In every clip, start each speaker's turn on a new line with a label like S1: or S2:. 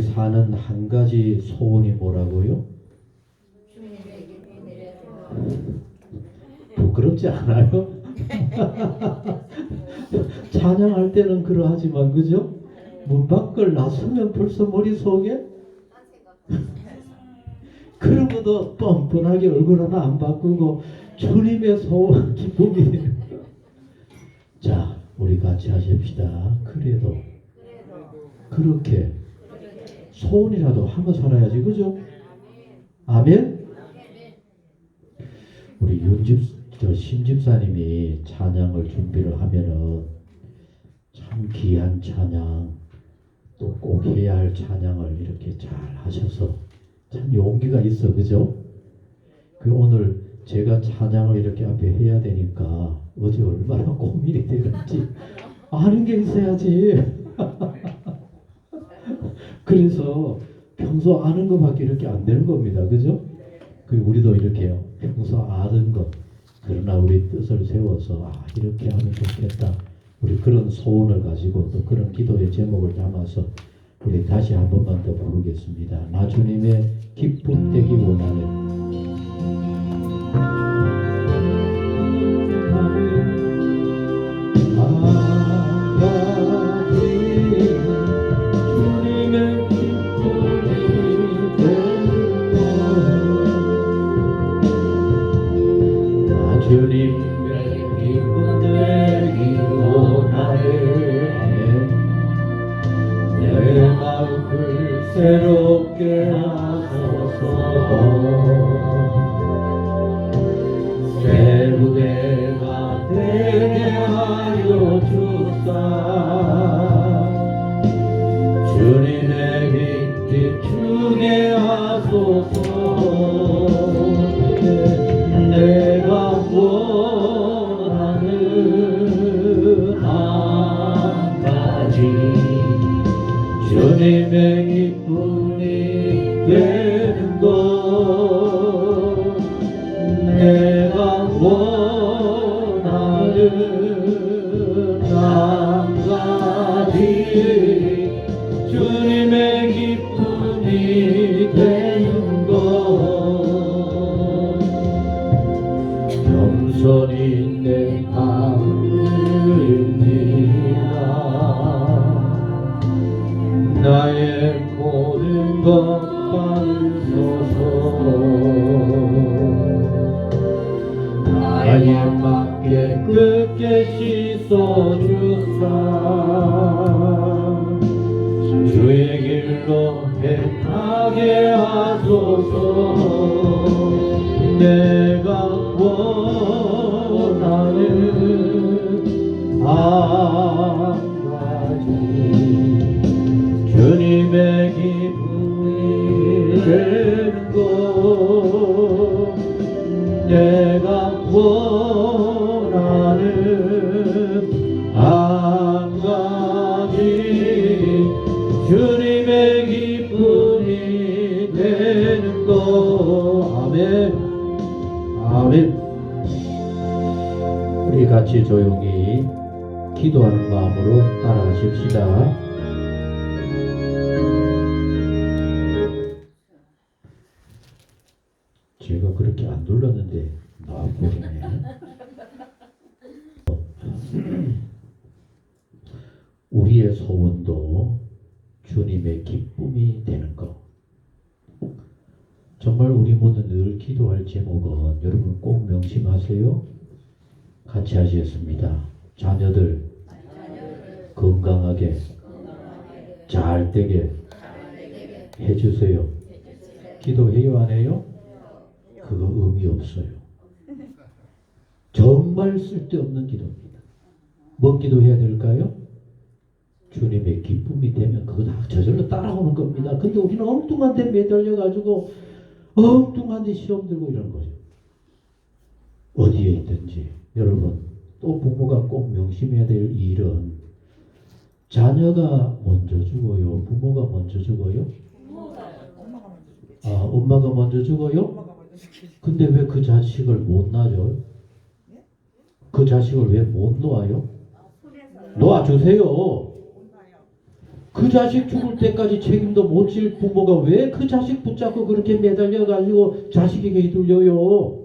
S1: 사는 한 가지 소원이 뭐라고요? 부끄럽지 않아요? 찬양할 때는 그러하지만 그죠? 문 밖을 나서면 벌써 머릿속에 그러고도 뻔뻔하게 얼굴 하나 안 바꾸고 주님의 소원 기쁨이 되는. 자, 우리 같이 하십시다. 그래도 그렇게 소원이라도 하며 살아야지, 그죠? 아멘. 우리 심집사님이 찬양을 준비를 하면은 참 귀한 찬양, 또 꼭 해야 할 찬양을 이렇게 잘 하셔서 참 용기가 있어, 그죠? 그 오늘 제가 찬양을 이렇게 앞에 해야 되니까 어제 얼마나 고민이 되는지 아는 게 있어야지. 그래서 평소 아는 것밖에 이렇게 안 되는 겁니다, 그죠? 그 우리도 이렇게 평소 아는 것, 그러나 우리 뜻을 세워서 이렇게 하면 좋겠다, 우리 그런 소원을 가지고 또 그런 기도의 제목을 담아서 우리 다시 한 번만 더 부르겠습니다. 나 주님의 기쁨 되기 원하네. 주님의 기쁨 되기 원하네. 내 마음을 새롭게 하소서. 새 무대가 되게 하여 주사. 주님의 빛 비추게 하소서. 내가 원하는 한 가지 주님의 기쁨이 되는 것. 내가 원하는 한 가지 주님의 기쁨이 되는 것. 겸손히 내 마음입니다. 나의 모든 것 받으소서. 나의 맘께 끝게 씻어주사. 주의 길로 행하게 하소서. 내가 원하는 한 가지 주님의 기쁨이 되는 것. 내가 원하는 한 가지 주님의 기쁨이 되는 것. 아멘. 아멘. 우리 같이 조용히 기도하는 마음으로 따라하십시다. 제가 그렇게 안 눌렀는데 나와보네. 우리의 소원도 주님의 기쁨이 되는 것. 정말 우리 모두 늘 기도할 제목은 여러분 꼭 명심하세요. 같이 하시겠습니다. 자녀들 건강하게 잘 되게 해주세요. 기도해요, 안 해요? 그거 의미 없어요. 정말 쓸데없는 기도입니다. 뭔 기도해야 될까요? 주님의 기쁨이 되면 그거 다 저절로 따라오는 겁니다. 근데 우리는 엉뚱한 데 매달려가지고 엉뚱한 데 시험 들고 이러는 거죠. 어디에 있든지 여러분, 또 부모가 꼭 명심해야 될 일은 자녀가 먼저 죽어요? 부모가 먼저 죽어요? 엄마가 먼저 죽어요? 근데 왜 그 자식을 못 낳아요? 그 자식을 왜 못 놓아요? 놓아주세요. 그 자식 죽을 때까지 책임도 못 질 부모가 왜 그 자식 붙잡고 그렇게 매달려 가지고 자식에게 휘둘려요?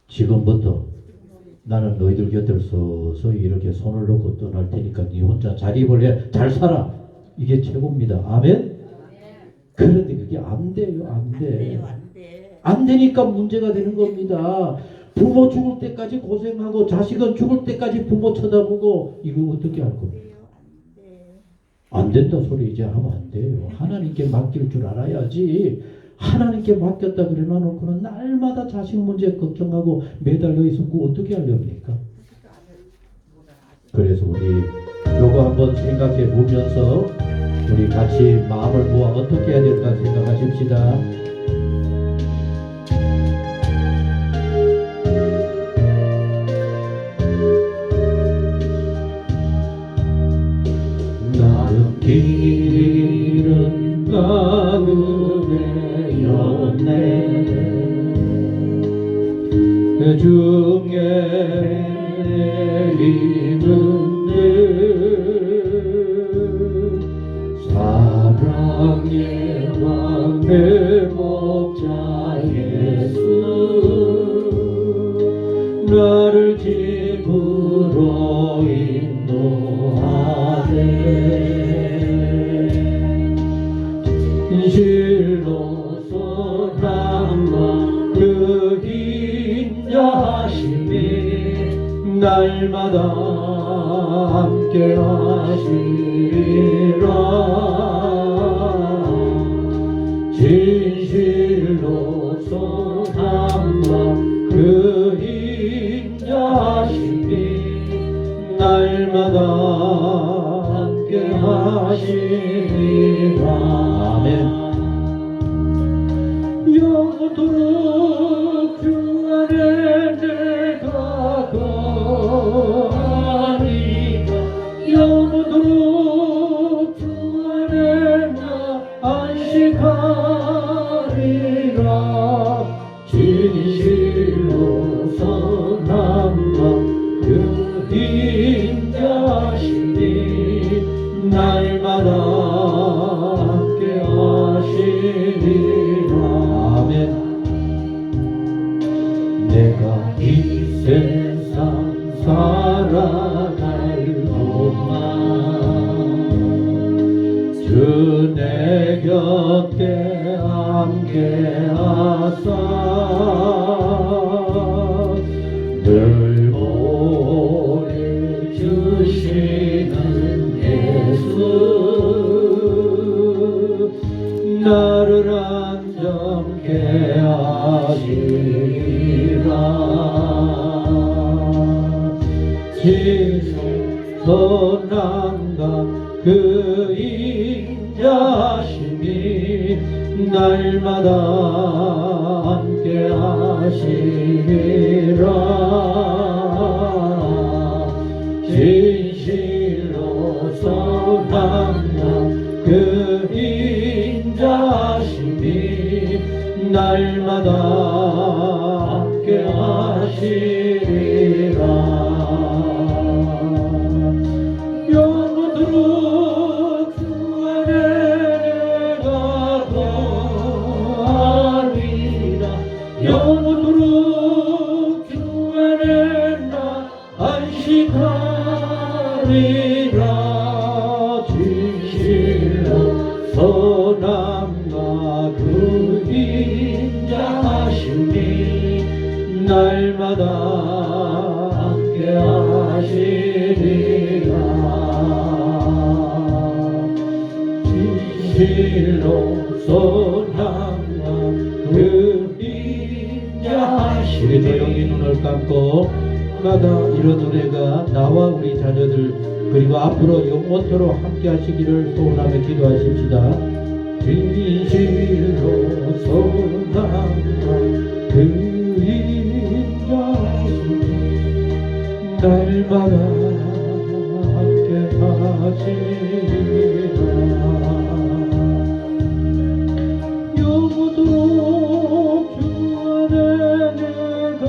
S1: 지금부터 나는 너희들 곁을 서서 이렇게 손을 놓고 떠날 테니까 네 혼자 자립을 해. 잘 살아. 이게 최고입니다. 아멘? 그런데 그게 안 돼요. 안 돼. 안 되니까 문제가 되는 겁니다. 부모 죽을 때까지 고생하고 자식은 죽을 때까지 부모 쳐다보고 이거 어떻게 할 겁니까? 안 된다 소리 이제 하면 안 돼요. 하나님께 맡길 줄 알아야지. 하나님께 맡겼다 그래 놔놓고는 날마다 자식 문제 걱정하고 매달려 있었고 어떻게 하렵니까? 그래서 우리 요거 한번 생각해 보면서 우리 같이 마음을 모아 어떻게 해야 될까 생각하십시다. 나는 길은 가금에 였네 그 중에 내리는 사랑의 왕 내 목자 예수 나를 집으로 인도하네 진실로서 남과 그 인자하심이 날마다 함께 하시리라 진실로서 남과 그 인자하심이 날마다 함께 하시리라 아멘 영원토록 주 안에 내가 거하리라 영원토록 주 안에 나 안식하리라 진실로서 남과 그 인자심이 날마다 함께 하시리라 아멘 내가 이 세상 살아갈 동안 주 내 곁에 함께하사 늘 보내주시는 예수 나를 안전케 하시리라 지선함과 그 인자심이 날마다 함께 하시리라 진실로서 남과 그 인자심이 날마다 함께 하시리라 영원토록 주 안에 내가 거하리라 영원토록 주 안에 나 안식하리라 진실로 선함과 그 인자하심이 날마다 함께 하시리라 진실로 선함과 그 인자하심이 우리 조용히 눈을 감고 마다 이런 노래가 나와 우리 자녀들 그리고 앞으로 영원토록 함께 하시기를 소원하며 기도하십시다. 진실로 선함과 그 인자하심이 날마다 함께 하시리라 영원토록 주 안에 내가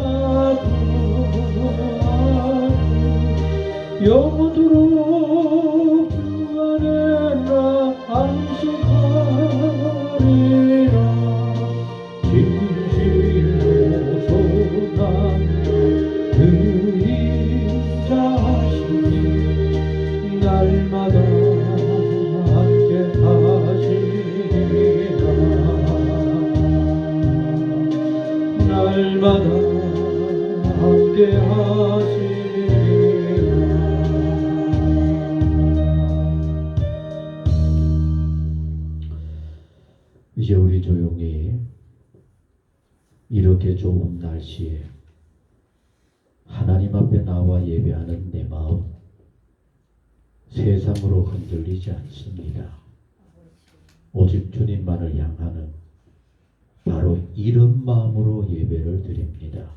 S1: 영원토록 주 안에 진실로 소난 그림자시니 날마다 함께 하시리라 날마다 함께 하시리라 이제 우리 조용히 이렇게 좋은 날씨에 하나님 앞에 나와 예배하는 내 마음 세상으로 흔들리지 않습니다. 오직 주님만을 향하는 바로 이런 마음으로 예배를 드립니다.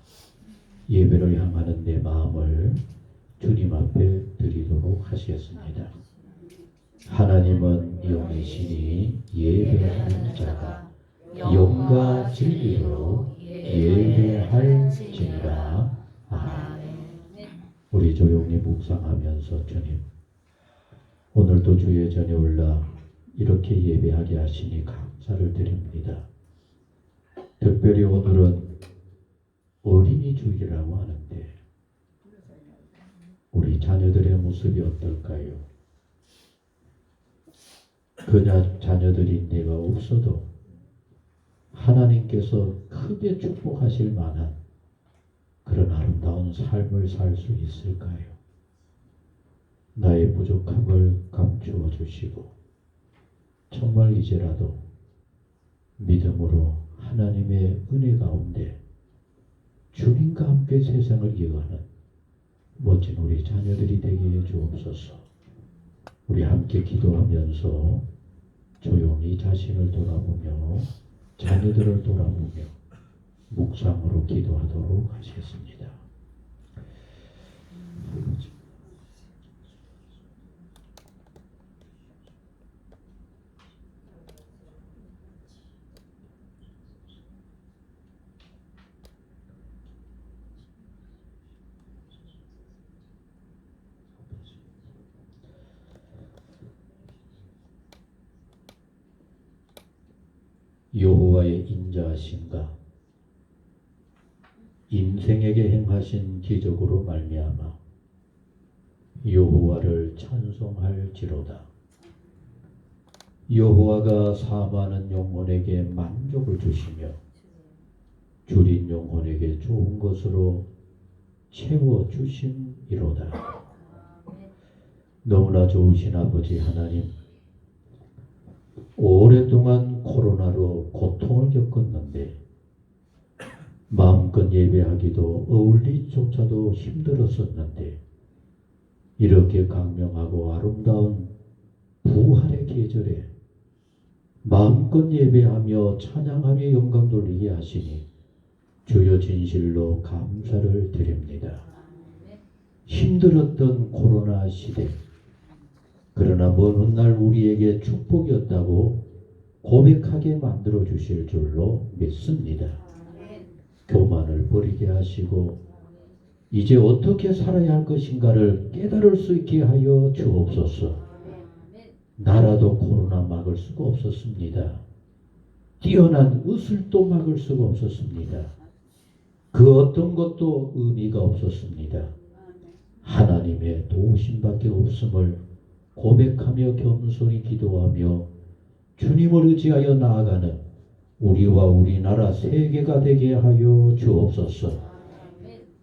S1: 예배를 향하는 내 마음을 주님 앞에 드리도록 하시겠습니다. 하나님은 영이시니 예배하는 자가 영과 진리로 예배할지니라. 아멘. 우리 조용히 묵상하면서 주님 오늘도 주의 전에 올라 이렇게 예배하게 하시니 감사를 드립니다. 특별히 오늘은 어린이 주일이라고 하는데 우리 자녀들의 모습이 어떨까요? 그냥 자녀들이 내가 없어도 하나님께서 크게 축복하실 만한 그런 아름다운 삶을 살 수 있을까요? 나의 부족함을 감추어 주시고 정말 이제라도 믿음으로 하나님의 은혜 가운데 주님과 함께 세상을 이어가는 멋진 우리 자녀들이 되게 해 주옵소서. 우리 함께 기도하면서 조용히 자신을 돌아보며 자녀들을 돌아보며 묵상으로 기도하도록 하시겠습니다. 여호와의 인자하심과 인생에게 행하신 기적으로 말미암아 여호와를 찬송할지로다. 여호와가 사모하는 영혼에게 만족을 주시며 줄인 영혼에게 좋은 것으로 채워주심이로다. 너무나 좋으신 아버지 하나님, 오랫동안 코로나로 고통을 겪었는데 마음껏 예배하기도 어울리조차도 힘들었었는데 이렇게 강명하고 아름다운 부활의 계절에 마음껏 예배하며 찬양하며 영광 돌리게 하시니 주여 진실로 감사를 드립니다. 힘들었던 코로나 시대, 그러나 먼 훗날 우리에게 축복이었다고 고백하게 만들어 주실 줄로 믿습니다. 교만을 버리게 하시고 이제 어떻게 살아야 할 것인가를 깨달을 수 있게 하여 주옵소서. 나라도 코로나 막을 수가 없었습니다. 뛰어난 의술도 막을 수가 없었습니다. 그 어떤 것도 의미가 없었습니다. 하나님의 도우심밖에 없음을 고백하며 겸손히 기도하며 주님을 의지하여 나아가는 우리와 우리나라 세계가 되게 하여 주옵소서.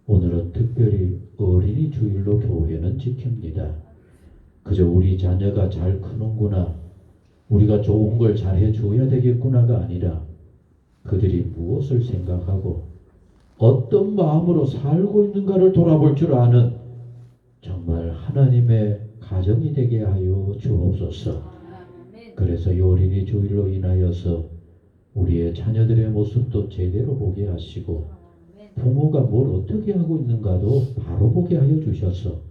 S1: 오늘은 특별히 어린이 주일로 교회는 지킵니다. 그저 우리 자녀가 잘 크는구나, 우리가 좋은 걸 잘 해줘야 되겠구나가 아니라 그들이 무엇을 생각하고 어떤 마음으로 살고 있는가를 돌아볼 줄 아는 정말 하나님의 가정이 되게 하여 주옵소서. 그래서 이 어린이 주일로 인하여서 우리의 자녀들의 모습도 제대로 보게 하시고 부모가 뭘 어떻게 하고 있는가도 바로 보게 하여 주셔서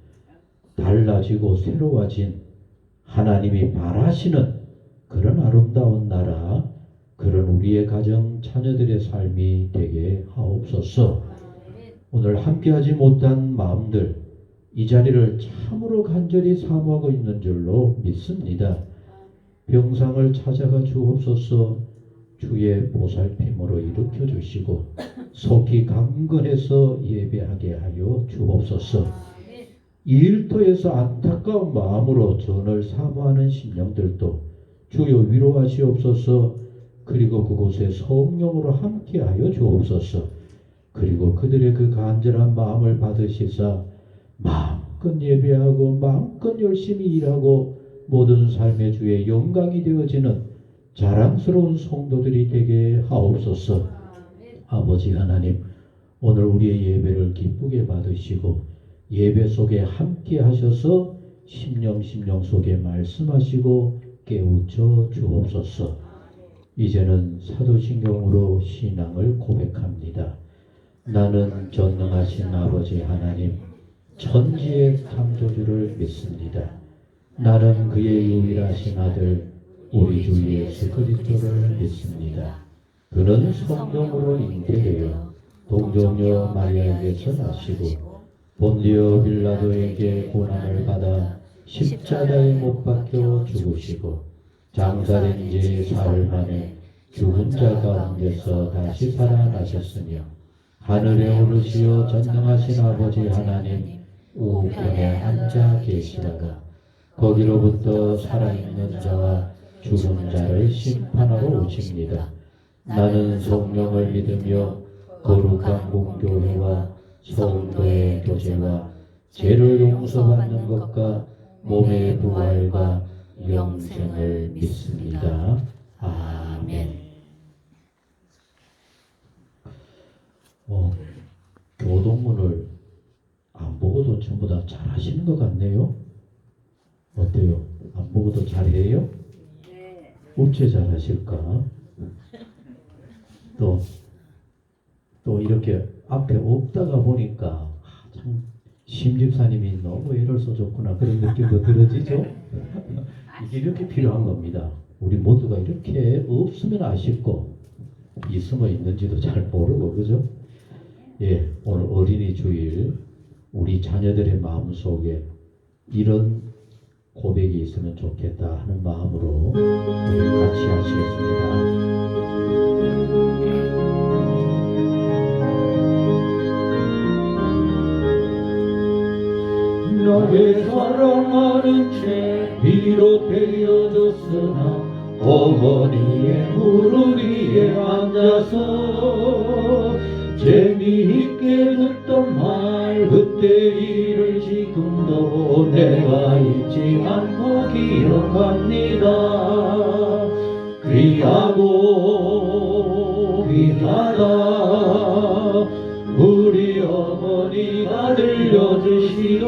S1: 달라지고 새로워진 하나님이 바라시는 그런 아름다운 나라, 그런 우리의 가정 자녀들의 삶이 되게 하옵소서. 오늘 함께하지 못한 마음들, 이 자리를 참으로 간절히 사모하고 있는 줄로 믿습니다. 병상을 찾아가 주옵소서. 주의 보살핌으로 일으켜 주시고 속히 강건해서 예배하게 하여 주옵소서. 이 일터에서 안타까운 마음으로 전을 사모하는 심령들도 주여 위로하시옵소서. 그리고 그곳에 성령으로 함께하여 주옵소서. 그리고 그들의 그 간절한 마음을 받으시사 마음껏 예배하고 마음껏 열심히 일하고 모든 삶의 주의 영광이 되어지는 자랑스러운 성도들이 되게 하옵소서. 아버지 하나님, 오늘 우리의 예배를 기쁘게 받으시고 예배 속에 함께 하셔서 심령 속에 말씀하시고 깨우쳐 주옵소서. 이제는 사도신경으로 신앙을 고백합니다. 나는 전능하신 아버지 하나님, 천지의 창조주를 믿습니다. 나는 그의 유일하신 아들 우리 주 예수 그리스도를 믿습니다. 그는 성령으로 잉태되어 동정녀 마리아에게서 나시고 본디오 빌라도에게 고난을 받아 십자가에 못 박혀 죽으시고 장사된 지 사흘 만에 죽은 자 가운데서 다시 살아나셨으며 하늘에 오르시어 전능하신 아버지 하나님 우편에 앉아 계시다가 거기로부터 살아있는 자와 죽은 자를 심판하러 오십니다. 나는 성령을 믿으며 거룩한 공교회와 성도의 교제와 죄를 용서받는 것과 몸의 부활과 영생을 믿습니다. 아멘. 교동문을 안 보고도 전부 다 잘하시는 것 같네요. 어때요? 안 보고도 잘해요? 네. 어째 잘하실까? 또 이렇게 앞에 없다가 보니까 참 심집사님이 너무 애를 써줬구나 그런 느낌도 들어지죠? 이게 이렇게 필요한 겁니다. 우리 모두가 이렇게 없으면 아쉽고 있으면 있는지도 잘 모르고 그죠? 예, 오늘 어린이 주일 우리 자녀들의 마음속에 이런 고백이 있으면 좋겠다 하는 마음으로 우리 같이 하시겠습니다. 나의 사랑하는 채 비롯되어졌으나 어머니의 무릎 위에 앉아서 재미있게 듣던 말 그때 일을 지금도 내가 잊지 않고 기억합니다. 귀하고 귀하다 우리 어머니가 들려주시오.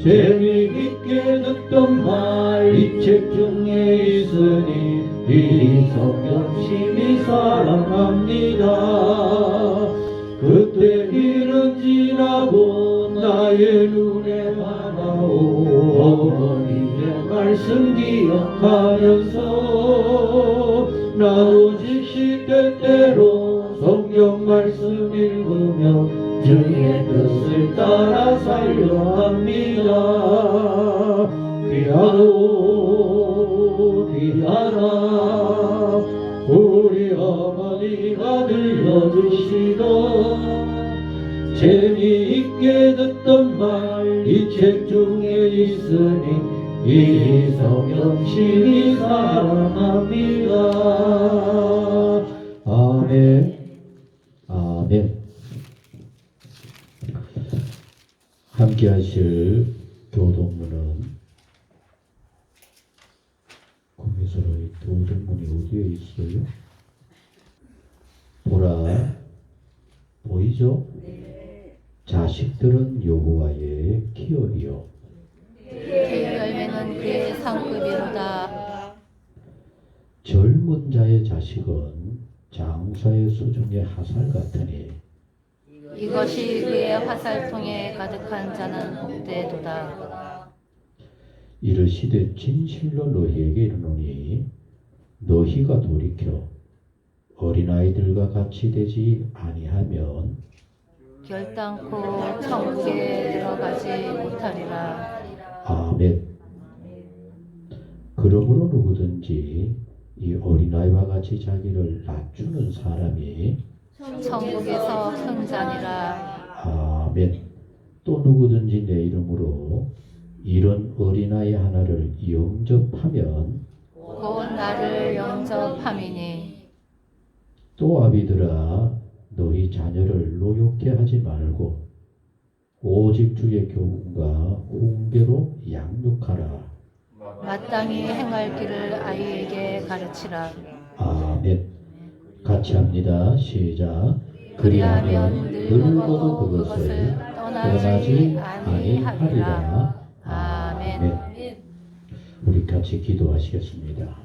S1: 재미있게 듣던 말 이 책 중에 있으니 이 성경 심히 사랑합니다. 그때 일은 지나고 나의 눈에 하나오 어머니의 말씀 기억하면서 나 오직 시때때로 성경 말씀 읽으며 주의 뜻을 따라 살려 합니다. 귀하오 귀하라 우리 어머니가 들려주시던 재미있게 듣던 말 이 책 중에 있으니 이 성경 심히 사랑합니다. 아멘. 아멘. 함께 하실 교동문은 구미서로의 교동문이 어디에 있어요? 보라, 보이죠? 네. 자식들은 여호와의 기업이요
S2: 그 열매는 그의 상급이로다.
S1: 젊은 자의 자식은 장사의 수중의 화살 같으니
S2: 이것이 그의 화살통에 가득한 자는 복되도다.
S1: 이르시되 진실로 너희에게 이르노니 너희가 돌이켜 어린아이들과 같이 되지 아니하면
S2: 결단코 천국에 들어가지 못하리라.
S1: 아멘. 그러므로 누구든지 이 어린아이와 같이 자기를 낮추는 사람이
S2: 천국에서 큰 자니라.
S1: 아멘. 또 누구든지 내 이름으로 이런 어린아이 하나를 영접하면
S2: 곧 나를 영접함이니.
S1: 또 아비들아 너희 자녀를 노엽게 하지 말고 오직 주의 교훈과 훈계로 양육하라.
S2: 마땅히 행할 길을 아이에게 가르치라.
S1: 아멘. 같이 합니다. 시작. 그리하면 늙어도 그것을 떠나지 아니하리라. 아멘. 우리 같이 기도하시겠습니다.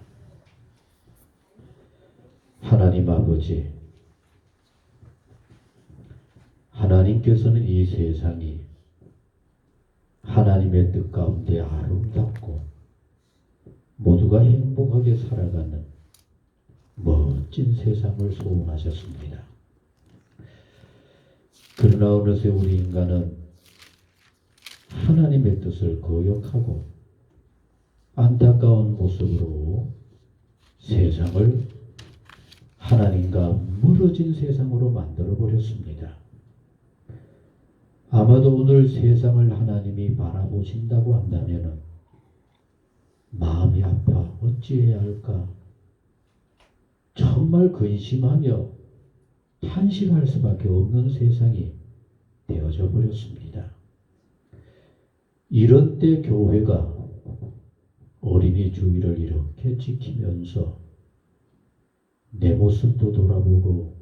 S1: 하나님 아버지, 하나님께서는 이 세상이 하나님의 뜻 가운데 아름답고 모두가 행복하게 살아가는 멋진 세상을 소원하셨습니다. 그러나 어느새 우리 인간은 하나님의 뜻을 거역하고 안타까운 모습으로 세상을 하나님과 멀어진 세상으로 만들어 버렸습니다. 아마도 오늘 세상을 하나님이 바라보신다고 한다면 마음이 아파 어찌해야 할까 정말 근심하며 탄식할 수밖에 없는 세상이 되어져 버렸습니다. 이런 때 교회가 어린이 주의를 이렇게 지키면서 내 모습도 돌아보고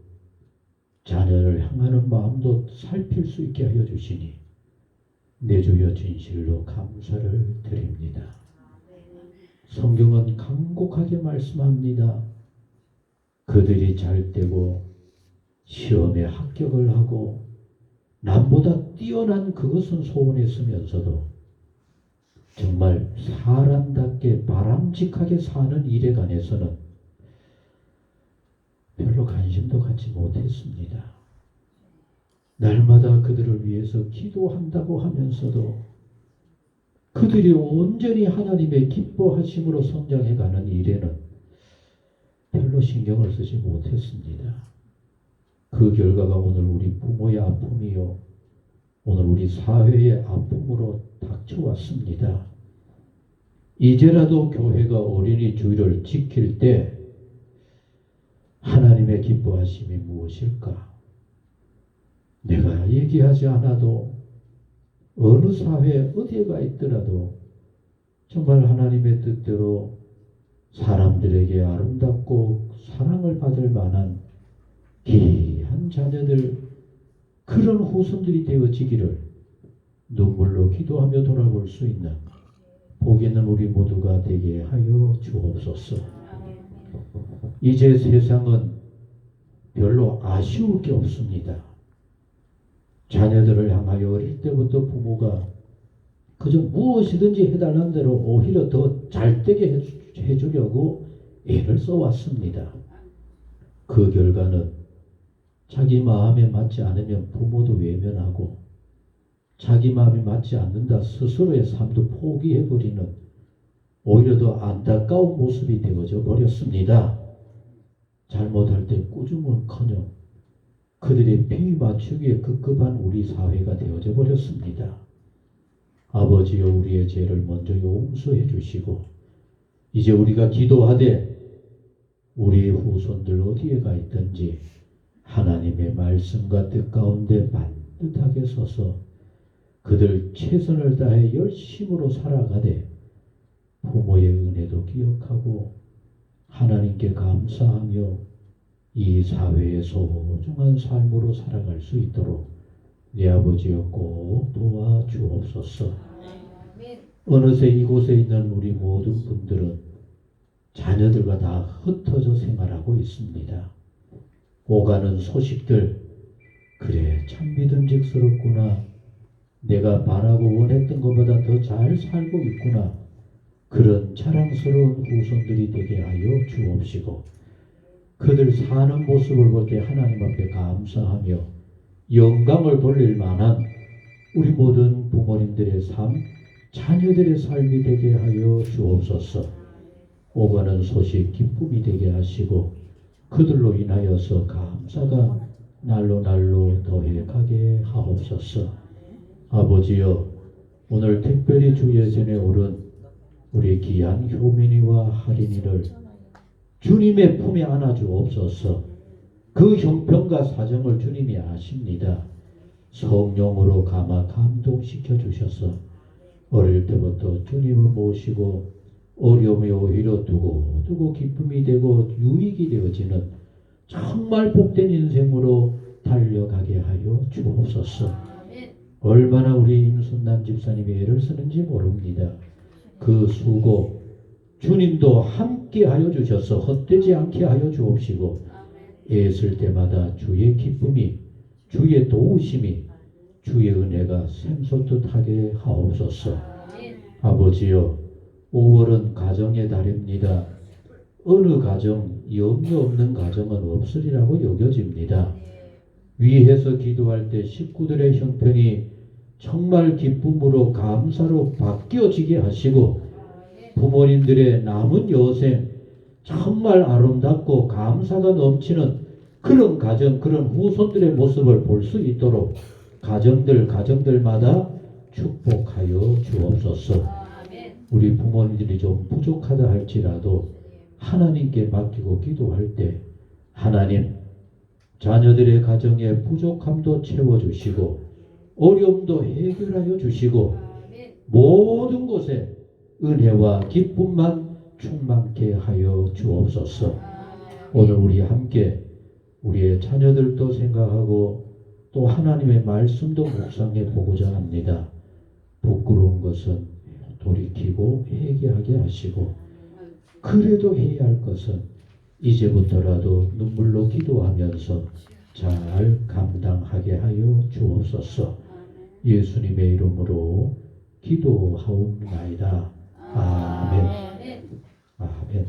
S1: 자녀를 향하는 마음도 살필 수 있게 하여 주시니 내 주여 진실로 감사를 드립니다. 성경은 간곡하게 말씀합니다. 그들이 잘 되고 시험에 합격을 하고 남보다 뛰어난 그것은 소원했으면서도 정말 사람답게 바람직하게 사는 일에 관해서는 별로 관심도 갖지 못했습니다. 날마다 그들을 위해서 기도한다고 하면서도 그들이 온전히 하나님의 기뻐하심으로 성장해가는 일에는 별로 신경을 쓰지 못했습니다. 그 결과가 오늘 우리 부모의 아픔이요 오늘 우리 사회의 아픔으로 닥쳐왔습니다. 이제라도 교회가 어린이 주의를 지킬 때 하나님의 기뻐하심이 무엇일까? 내가 얘기하지 않아도 어느 사회 어디에 가 있더라도 정말 하나님의 뜻대로 사람들에게 아름답고 사랑을 받을 만한 귀한 자녀들 그런 후손들이 되어지기를 눈물로 기도하며 돌아볼 수 있는 복 있는 우리 모두가 되게 하여 주옵소서. 이제 세상은 별로 아쉬울 게 없습니다. 자녀들을 향하여 어릴 때부터 부모가 그저 무엇이든지 해달라는 대로 오히려 더 잘되게 해주려고 애를 써왔습니다. 그 결과는 자기 마음에 맞지 않으면 부모도 외면하고 자기 마음에 맞지 않는다 스스로의 삶도 포기해버리는 오히려 더 안타까운 모습이 되어져 버렸습니다. 잘못할 때 꾸중은커녕 그들의 비위 맞추기에 급급한 우리 사회가 되어져 버렸습니다. 아버지여 우리의 죄를 먼저 용서해 주시고 이제 우리가 기도하되 우리 후손들 어디에 가 있든지 하나님의 말씀과 뜻 가운데 반듯하게 서서 그들 최선을 다해 열심으로 살아가되 부모의 은혜도 기억하고 하나님께 감사하며 이 사회의 소중한 삶으로 살아갈 수 있도록 내 아버지여 꼭 도와주옵소서. 어느새 이곳에 있는 우리 모든 분들은 자녀들과 다 흩어져 생활하고 있습니다. 오가는 소식들 그래 참 믿음직스럽구나. 내가 바라고 원했던 것보다 더 잘 살고 있구나. 그런 자랑스러운 후손들이 되게 하여 주옵시고 그들 사는 모습을 볼 때 하나님 앞에 감사하며 영광을 돌릴 만한 우리 모든 부모님들의 삶, 자녀들의 삶이 되게 하여 주옵소서. 오가는 소식 기쁨이 되게 하시고 그들로 인하여서 감사가 날로 날로 더해 가게 하옵소서. 아버지여, 오늘 특별히 주 예전에 오른 우리 귀한 효민이와 할인이를 주님의 품에 안아주옵소서. 그 형편과 사정을 주님이 아십니다. 성령으로 감화 감동시켜 주셔서 어릴 때부터 주님을 모시고 어려움이 오히려 두고 기쁨이 되고 유익이 되어지는 정말 복된 인생으로 달려가게 하여 주옵소서. 얼마나 우리 임순남 집사님이 애를 쓰는지 모릅니다. 그 수고 주님도 함께 하여 주셔서 헛되지 않게 하여 주옵시고 애쓸 때마다 주의 기쁨이, 주의 도우심이, 주의 은혜가 샘솟듯 하게 하옵소서. 아버지여, 5월은 가정의 달입니다. 어느 가정, 염려 없는 가정은 없으리라고 여겨집니다. 위에서 기도할 때 식구들의 형편이 정말 기쁨으로 감사로 바뀌어지게 하시고 부모님들의 남은 여생 정말 아름답고 감사가 넘치는 그런 가정, 그런 후손들의 모습을 볼 수 있도록 가정들마다 축복하여 주옵소서. 우리 부모님들이 좀 부족하다 할지라도 하나님께 맡기고 기도할 때 하나님, 자녀들의 가정의 부족함도 채워주시고 어려움도 해결하여 주시고 모든 곳에 은혜와 기쁨만 충만케 하여 주옵소서. 오늘 우리 함께 우리의 자녀들도 생각하고 또 하나님의 말씀도 묵상해 보고자 합니다. 부끄러운 것은 돌이키고 회개하게 하시고 그래도 해야 할 것은 이제부터라도 눈물로 기도하면서 잘 감당하게 하여 주옵소서. 예수님의 이름으로 기도하옵나이다. 아멘. 아멘.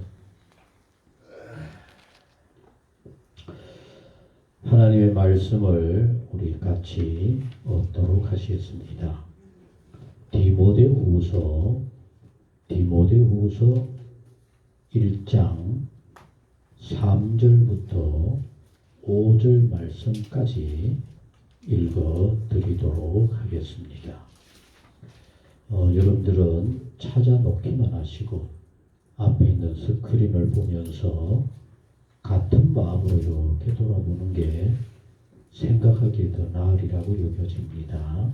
S1: 하나님의 말씀을 우리 같이 얻도록 하시겠습니다. 디모데후서 1장 3절부터 5절 말씀까지 읽어 드리도록 하겠습니다. 여러분들은 찾아놓기만 하시고 앞에 있는 스크린을 보면서 같은 마음으로 이렇게 돌아보는 게 생각하기에 더 나으리라고 여겨집니다.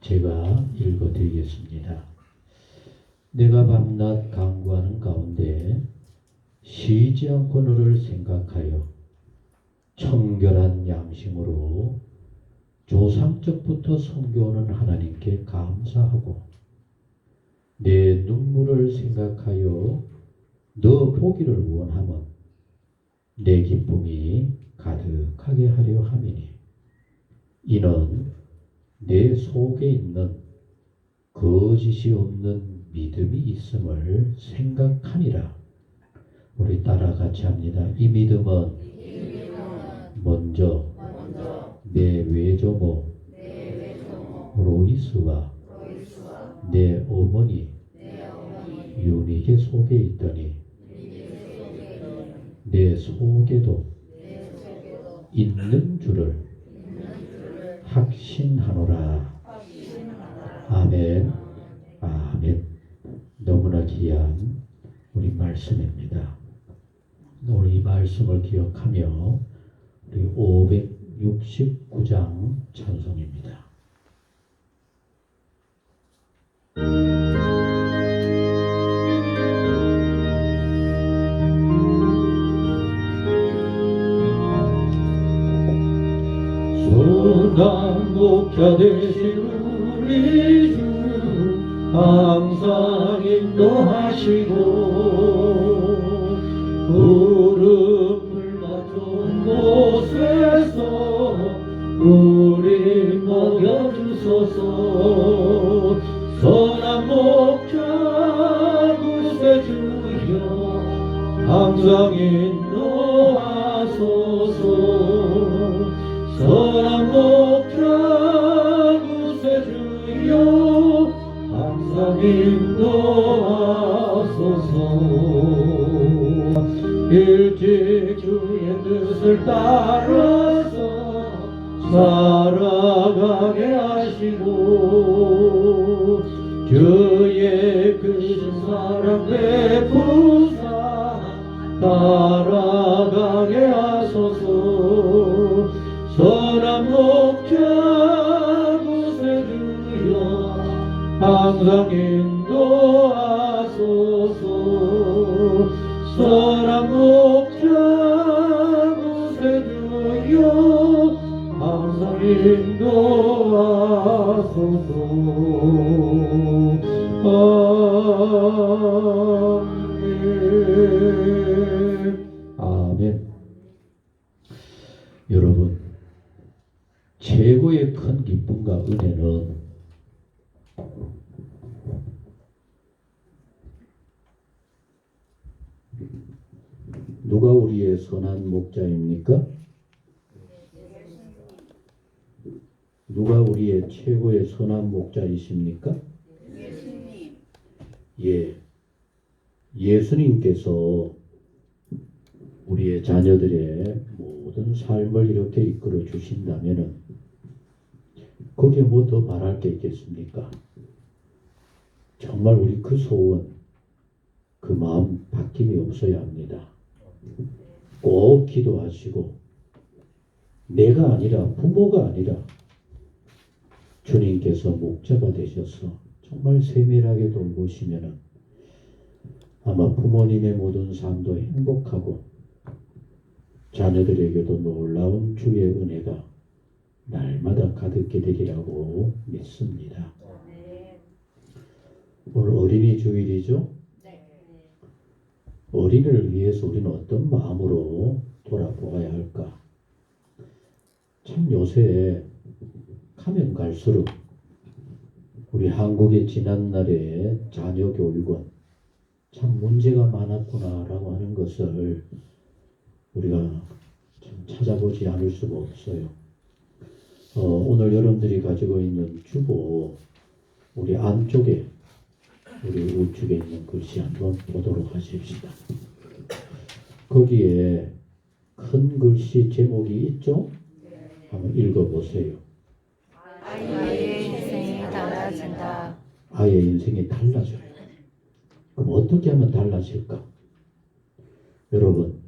S1: 제가 읽어 드리겠습니다. 내가 밤낮 간구하는 가운데 쉬지 않고 너를 생각하여 청결한 양심으로 조상적부터 섬겨오는 하나님께 감사하고 내 눈물을 생각하여 너 보기를 원하면 내 기쁨이 가득하게 하려 함이니 이는 내 속에 있는 거짓이 없는 믿음이 있음을 생각하니라. 우리 따라 같이 합니다. 이 믿음은 먼저 내 외조모 로이스와 내 어머니 유니게 속에 있더니 내 속에도 있는 줄을 확신하노라. 아멘. 아멘. 너무나 귀한 우리 말씀입니다. 우리 이 말씀을 기억하며 우리 569장 찬송입니다. 선한 목자 되신 우리 주 항상 인도하시고 구름을 맞춘 곳에서 우리 먹여주소서. 선한 목자 구세주여 항상 인도하소서. 선한 목자 구세주여 항상 인도하소서. 일찍 주의 뜻을 따라서 살아가게 하시고 주의 크신 사랑 베푸사 따라가게 하소서. 선한 목자 곳에 주여 항상 인도하소서. 선한 목자 곳에 주여 항상 인도하소서. 아멘. 아멘. 여러분, 최고의 큰 기쁨과 은혜는 누가 우리의 선한 목자입니까? 누가 우리의 최고의 선한 목자이십니까? 예, 예수님께서 우리의 자녀들의 모든 삶을 이렇게 이끌어 주신다면은 거기에 뭐 더 바랄 게 있겠습니까? 정말 우리 그 소원, 그 마음 바뀜이 없어야 합니다. 꼭 기도하시고 내가 아니라 부모가 아니라 주님께서 목자가 되셔서 정말 세밀하게 돌보시면은 아마 부모님의 모든 삶도 행복하고 자녀들에게도 놀라운 주의 은혜가 날마다 가득게 되리라고 믿습니다. 오늘 어린이 주일이죠? 어린이를 위해서 우리는 어떤 마음으로 돌아보아야 할까? 참 요새 가면 갈수록 우리 한국의 지난날의 자녀 교육은 참 문제가 많았구나라고 하는 것을 우리가 참 찾아보지 않을 수가 없어요. 오늘 여러분들이 가지고 있는 주보 우리 안쪽에 우리 우측에 있는 글씨 한번 보도록 하십시다. 거기에 큰 글씨 제목이 있죠? 한번 읽어보세요.
S2: 아이의 인생이 달라진다.
S1: 아이의 인생이 달라져요. 그럼 어떻게 하면 달라질까? 여러분,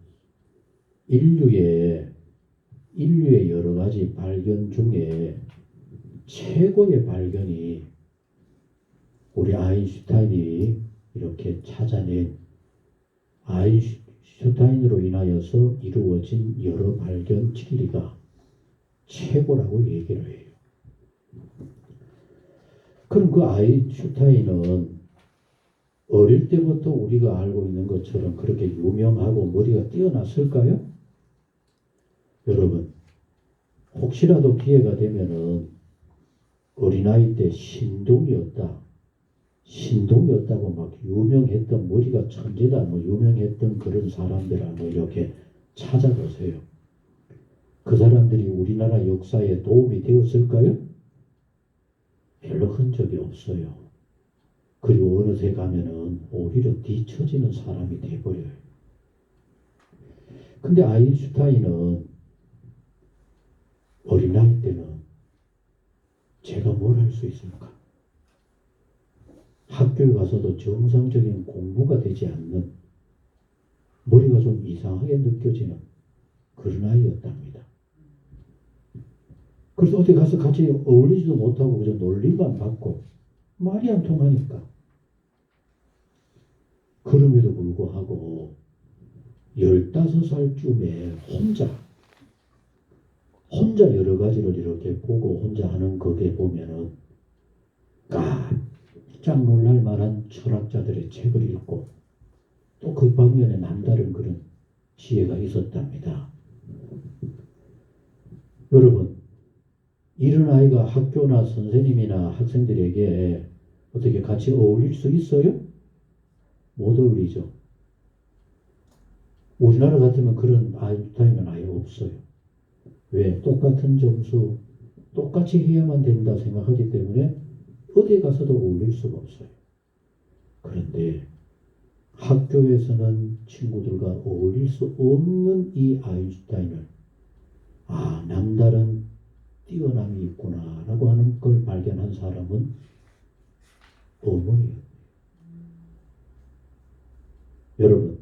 S1: 인류의 여러 가지 발견 중에 최고의 발견이 우리 아인슈타인이 이렇게 찾아낸 아인슈타인으로 인하여서 이루어진 여러 발견 진리가 최고라고 얘기를 해요. 그럼 그 아인슈타인은 어릴 때부터 우리가 알고 있는 것처럼 그렇게 유명하고 머리가 뛰어났을까요? 여러분, 혹시라도 기회가 되면은 어린아이 때 신동이었다고 막 유명했던 머리가 천재다 뭐 유명했던 그런 사람들 한번 이렇게 찾아보세요. 그 사람들이 우리나라 역사에 도움이 되었을까요? 별로 흔적이 없어요. 그리고 어느새 가면은 오히려 뒤처지는 사람이 돼버려요. 근데 아인슈타인은 어린아이 때는 제가 뭘 할 수 있을까? 학교에 가서도 정상적인 공부가 되지 않는 머리가 좀 이상하게 느껴지는 그런 아이였답니다. 그래서 어디 가서 같이 어울리지도 못하고 그저 놀림만 받고 말이 안 통하니까. 그럼에도 불구하고 15살쯤에 혼자 여러 가지를 이렇게 보고 혼자 하는 거기에 보면은 깜짝 놀랄 만한 철학자들의 책을 읽고 또 그 방면에 남다른 그런 지혜가 있었답니다. 여러분, 이런 아이가 학교나 선생님이나 학생들에게 어떻게 같이 어울릴 수 있어요? 못 어울리죠. 우리나라 같으면 그런 아인슈타인은 아예 없어요. 왜? 똑같은 점수, 똑같이 해야만 된다 생각하기 때문에 어디에 가서도 어울릴 수가 없어요. 그런데 학교에서는 친구들과 어울릴 수 없는 이 아인슈타인을 남다른 뛰어남이 있구나라고 하는 걸 발견한 사람은 어머니예요. 여러분,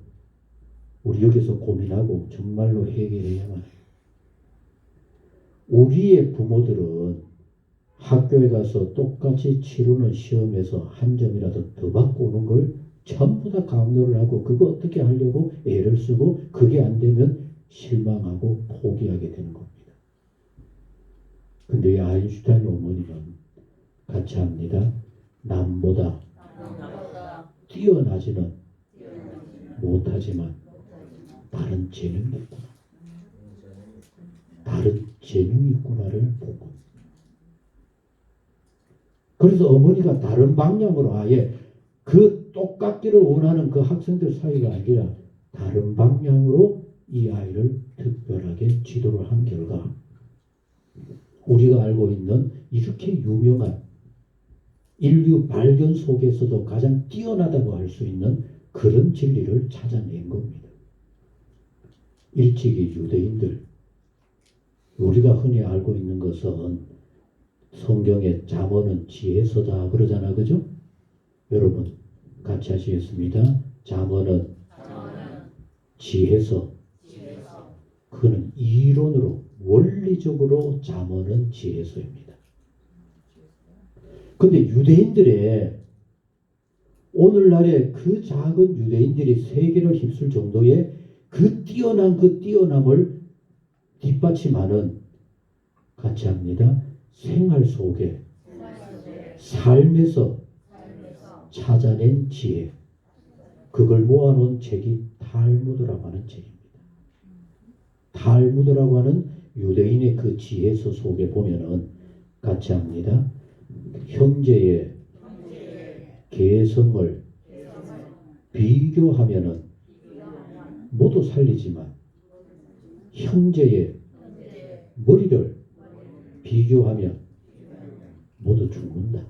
S1: 우리 여기서 고민하고 정말로 해결해야만 해요. 우리의 부모들은 학교에 가서 똑같이 치르는 시험에서 한 점이라도 더 받고 오는 걸 전부 다 강요를 하고 그거 어떻게 하려고 애를 쓰고 그게 안 되면 실망하고 포기하게 되는 겁니다. 근데 이 아인슈타인 어머니는 같이 합니다. 남보다 뛰어나지는 못하지만 다른 재능이 있구나. 다른 재능이 있구나를 본 겁니다. 그래서 어머니가 다른 방향으로 아예 그 똑같기를 원하는 그 학생들 사이가 아니라 다른 방향으로 이 아이를 특별하게 지도를 한 결과 우리가 알고 있는 이렇게 유명한 인류 발견 속에서도 가장 뛰어나다고 할 수 있는 그런 진리를 찾아낸 겁니다. 일찍이 유대인들, 우리가 흔히 알고 있는 것은 성경에 잠언은 지혜서다 그러잖아, 그죠? 여러분 같이 하시겠습니다. 잠언은 지혜서. 그는 이론으로 원리적으로 잠언은 지혜서입니다. 근데 유대인들의 오늘날의 그 작은 유대인들이 세계를 휩쓸 정도의 그 뛰어남을 뒷받침하는 같이 합니다. 생활 속에 삶에서 찾아낸 지혜, 그걸 모아놓은 책이 탈무드라고 하는 책입니다. 탈무드라고 하는 유대인의 그 지혜서 속에 보면은 같이 합니다. 형제의 개성을 비교하면은 모두 살리지만 형제의 머리를 비교하면 모두 죽는다.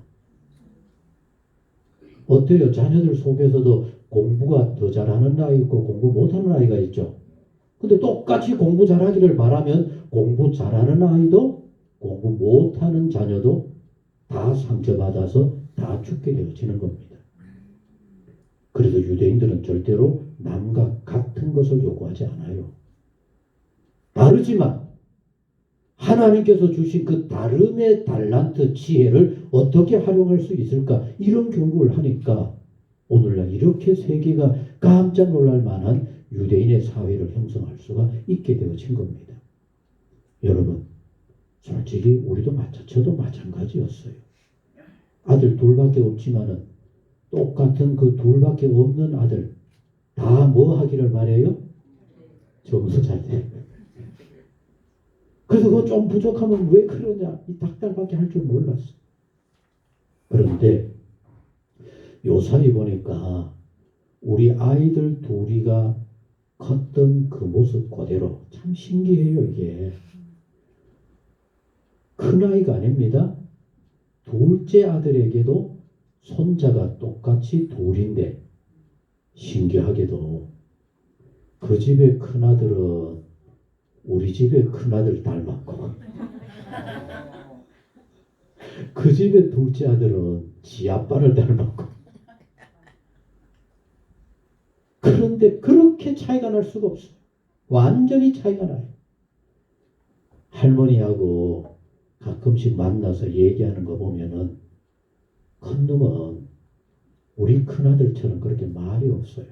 S1: 어때요? 자녀들 속에서도 공부가 더 잘하는 아이 있고 공부 못하는 아이가 있죠. 근데 똑같이 공부 잘하기를 바라면 공부 잘하는 아이도 공부 못하는 자녀도 다 상처받아서 다 죽게 되어지는 겁니다. 그래서 유대인들은 절대로 남과 같은 것을 요구하지 않아요. 다르지만 하나님께서 주신 그 다름의 달란트 지혜를 어떻게 활용할 수 있을까? 이런 교육을 하니까 오늘날 이렇게 세계가 깜짝 놀랄 만한 유대인의 사회를 형성할 수가 있게 되어진 겁니다. 여러분, 솔직히 우리도 저도 마찬가지였어요. 아들 둘밖에 없지만은 똑같은 그 둘밖에 없는 아들 다 뭐 하기를 바래요? 점수 잘 돼. 그래서 그거 좀 부족하면 왜 그러냐? 이 닭달밖에 할 줄 몰랐어. 그런데 요사이 보니까 우리 아이들 둘이가 컸던 그 모습 그대로 참 신기해요. 이게 큰아이가 아닙니다. 둘째 아들에게도 손자가 똑같이 둘인데 신기하게도 그 집의 큰아들은 우리 집의 큰아들 닮았고 그 집의 둘째 아들은 지 아빠를 닮았고 그런데 그렇게 차이가 날 수가 없어요. 완전히 차이가 나요. 할머니하고 가끔씩 만나서 얘기하는 거 보면은 큰 놈은 우리 큰아들처럼 그렇게 말이 없어요.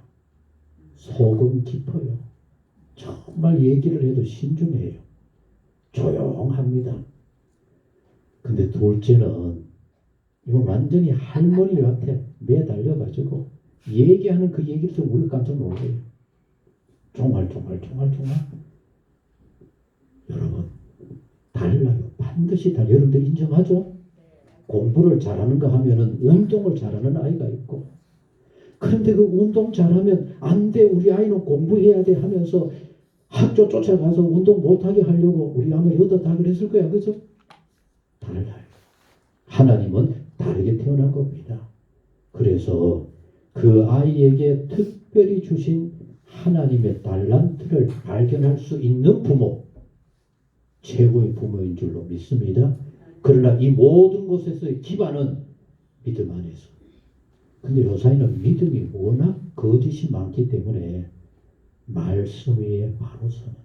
S1: 속은 깊어요. 정말 얘기를 해도 신중해요. 조용합니다. 근데 둘째는 이거 완전히 할머니한테 매달려가지고 얘기하는 그 얘기를 들으면 우리 깜짝 놀라요. 종알. 여러분, 달라요. 반드시 달라요. 여러분들 인정하죠? 공부를 잘하는 거 하면은 운동을 잘하는 아이가 있고, 그런데 그 운동 잘하면 안 돼. 우리 아이는 공부해야 돼 하면서 학교 쫓아가서 운동 못하게 하려고 우리 아마 여덟 다 그랬을 거야. 그죠? 달라요. 하나님은 다르게 태어난 겁니다. 그래서 그 아이에게 특별히 주신 하나님의 달란트를 발견할 수 있는 부모, 최고의 부모인 줄로 믿습니다. 그러나 이 모든 것에서의 기반은 믿음 안에서. 근데 요사이는 믿음이 워낙 거짓이 많기 때문에 말씀 위에 바로 서는.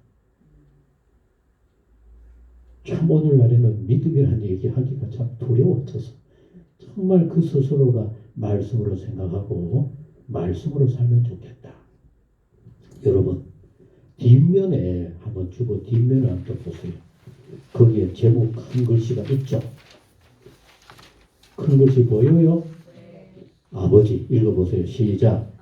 S1: 참 오늘날에는 믿음이라는 얘기하기가 참 두려워져서 정말 그 스스로가 말씀으로 생각하고 말씀으로 살면 좋겠다. 여러분 뒷면에 한번 주고 뒷면을 한번 보세요. 거기에 제목 큰 글씨가 있죠. 큰 글씨 보여요? 아버지 읽어보세요. 시작.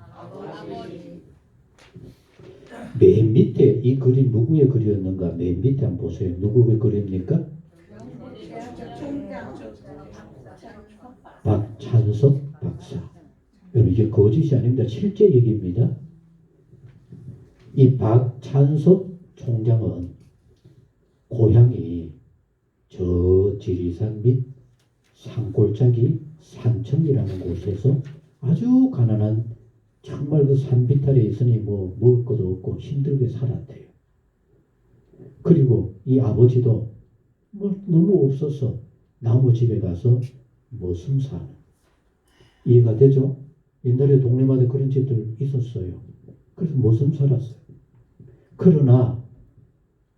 S1: 맨 밑에 이 그림 누구의 글이었는가? 맨 밑에 한번 보세요. 누구의 그림입니까? 박찬석 박사. 여러분 이게 거짓이 아닙니다. 실제 얘기입니다. 이 박찬석 총장은 고향이 저 지리산 밑 산골짜기 산청이라는 곳에서 아주 가난한 정말 그 산비탈에 있으니 뭐 먹을 것도 없고 힘들게 살았대요. 그리고 이 아버지도 뭐 너무 없어서 나무 집에 가서 머슴 사는. 이해가 되죠? 옛날에 동네마다 그런 집들 있었어요. 그래서 머슴 살았어요. 그러나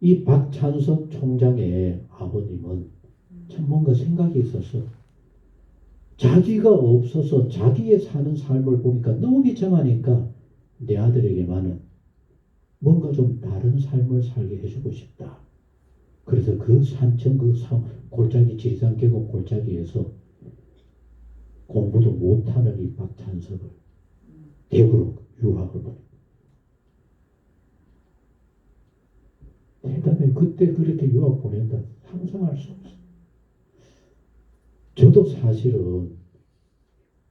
S1: 이 박찬석 총장의 아버님은 참 뭔가 생각이 있어서 자기가 없어서 자기의 사는 삶을 보니까 너무 비참하니까 내 아들에게만은 뭔가 좀 다른 삶을 살게 해주고 싶다. 그래서 그 산청 그 골짜기 지리산 계곡 골짜기에서 공부도 못하는 이 박찬석을 대구로 유학을 보냅니다. 대단해. 그때 그렇게 유학 보낸다 상상할 수 없어요. 저도 사실은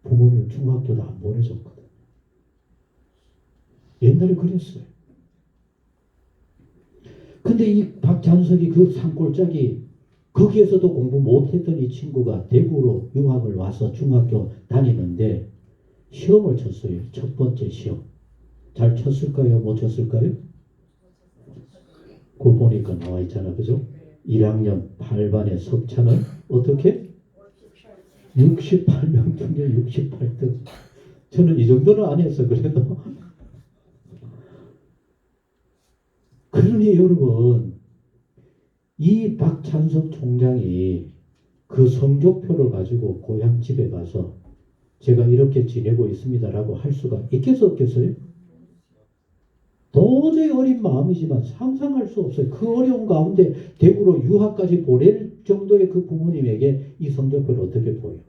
S1: 부모님 중학교도 안 보내줬거든요. 옛날에 그랬어요. 근데 이 박찬석이 그 산골짜기 거기에서도 공부 못했던 이 친구가 대구로 유학을 와서 중학교 다니는데 시험을 쳤어요. 첫 번째 시험. 잘 쳤을까요? 못 쳤을까요? 그거 보니까 나와 있잖아. 그죠? 1학년 8반의 석찬은 어떻게? 68명 중에 68등. 저는 이 정도는 안 했어. 그래도. 그러니 여러분 이 박찬석 총장이 그 성적표를 가지고 고향 집에 가서 제가 이렇게 지내고 있습니다라고 할 수가 있겠어 없겠어요? 도저히 어린 마음이지만 상상할 수 없어요. 그 어려운 가운데 대구로 유학까지 보낼 정도의 그 부모님에게 이 성적표를 어떻게 보여요?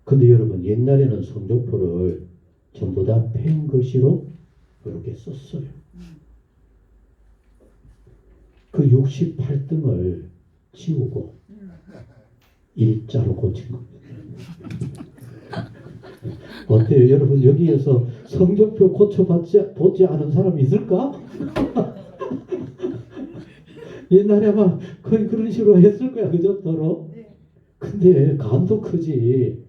S1: 근데 여러분 옛날에는 성적표를 전부 다 펜글씨로 이렇게 썼어요. 그 68등을 지우고 일자로 고친 겁니다. 어때요? 여러분 여기에서 성적표 고쳐보지 않은 사람이 있을까? 옛날에 아마 거의 그런 식으로 했을 거야. 그죠? 더러. 근데 감도 크지.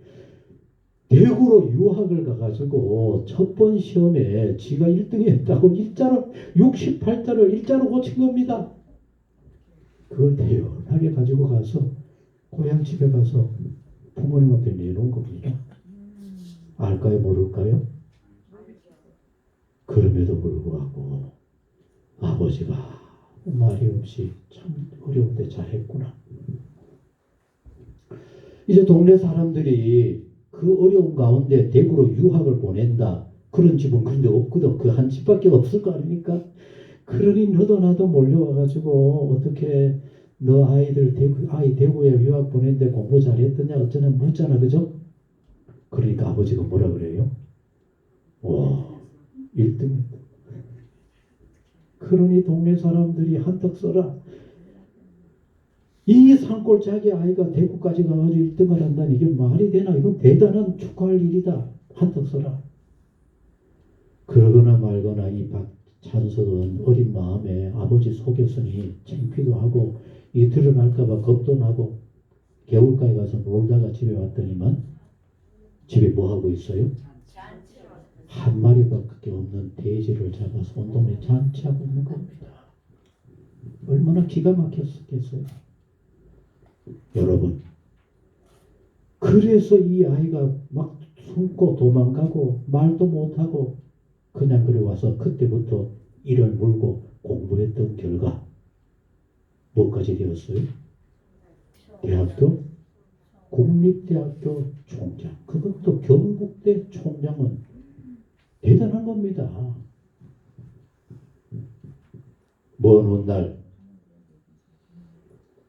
S1: 대구로 유학을 가가지고 첫 번 시험에 지가 1등 했다고 일자로 68자를 일자로 고친 겁니다. 그걸 대연하게 가지고 가서 고향 집에 가서 부모님 앞에 내놓은 겁니다. 알까요? 모를까요? 그럼에도 불구하고 아버지가 말이 없이 참 어려운데 잘했구나. 이제 동네 사람들이 그 어려운 가운데 대구로 유학을 보낸다. 그런 집은 근데 없거든. 그 한 집밖에 없을 거 아닙니까? 그러니 너도 나도 몰려와가지고 어떻게 너 아이들 대구에 유학 보낸데 공부 잘했더냐 어쩌냐 묻잖아. 그죠? 그러니까 아버지가 뭐라 그래요? 와 1등. 그러니 동네 사람들이 한턱 써라. 이 산골짜기 아이가 대구까지 가가지고 1등을 한다니 이게 말이 되나? 이건 대단한 축하할 일이다. 한턱 써라. 그러거나 말거나 이 박찬석은 어린 마음에 아버지 속였으니 창피도 하고 이게 드러날까봐 겁도 나고 개울가에 가서 놀다가 집에 왔더니만 집에 뭐 하고 있어요? 한 마리밖에 없는 돼지를 잡아서 온 동네 잔치하고 있는 겁니다. 얼마나 기가 막혔겠어요. 여러분, 그래서 이 아이가 막 숨고 도망가고 말도 못하고 그냥 그래 와서 그때부터 이를 물고 공부했던 결과 뭐까지 되었어요? 대학교? 국립대학교 총장. 그것도 경북대 총장은 대단한 겁니다. 먼 훗날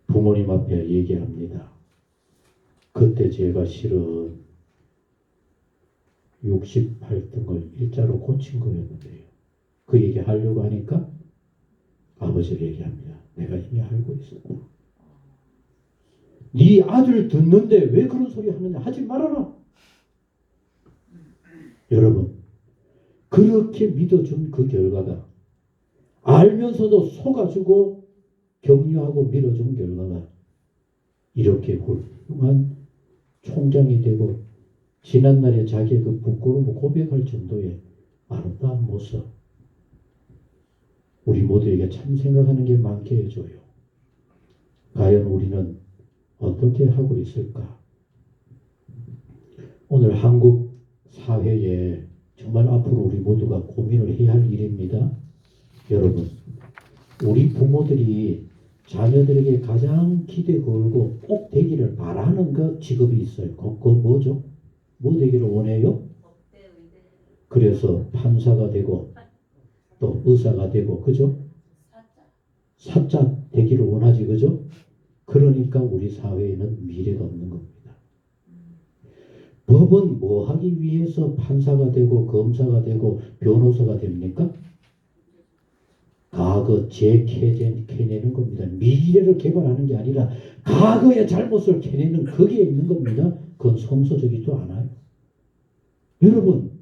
S1: 부모님 앞에 얘기합니다. 그때 제가 실은 68등을 일자로 고친 거였는데요. 그 얘기 하려고 하니까 아버지가 얘기합니다. 내가 이미 알고 있었다. 네 아들 듣는데 왜 그런 소리 하느냐. 하지 말아라. 여러분, 그렇게 믿어준 그 결과가 알면서도 속아주고 격려하고 밀어준 결과가 이렇게 훌륭한 총장이 되고 지난날에 자기의 그 부끄러움을 고백할 정도의 아름다운 모습. 우리 모두에게 참 생각하는 게 많게 해줘요. 과연 우리는 어떻게 하고 있을까? 오늘 한국 사회에 정말 앞으로 우리 모두가 고민을 해야 할 일입니다. 여러분, 우리 부모들이 자녀들에게 가장 기대 걸고 꼭 되기를 바라는 그 직업이 있어요. 그거 뭐죠? 뭐 되기를 원해요? 그래서 판사가 되고 또 의사가 되고, 그죠? 사자 되기를 원하지, 그죠? 그러니까 우리 사회에는 미래가 없는 겁니다. 법은 뭐 하기 위해서 판사가 되고 검사가 되고 변호사가 됩니까? 과거 재캐내는 겁니다. 미래를 개발하는 게 아니라 과거의 잘못을 캐내는 거기에 있는 겁니다. 그건 성서적이지도 않아요. 여러분,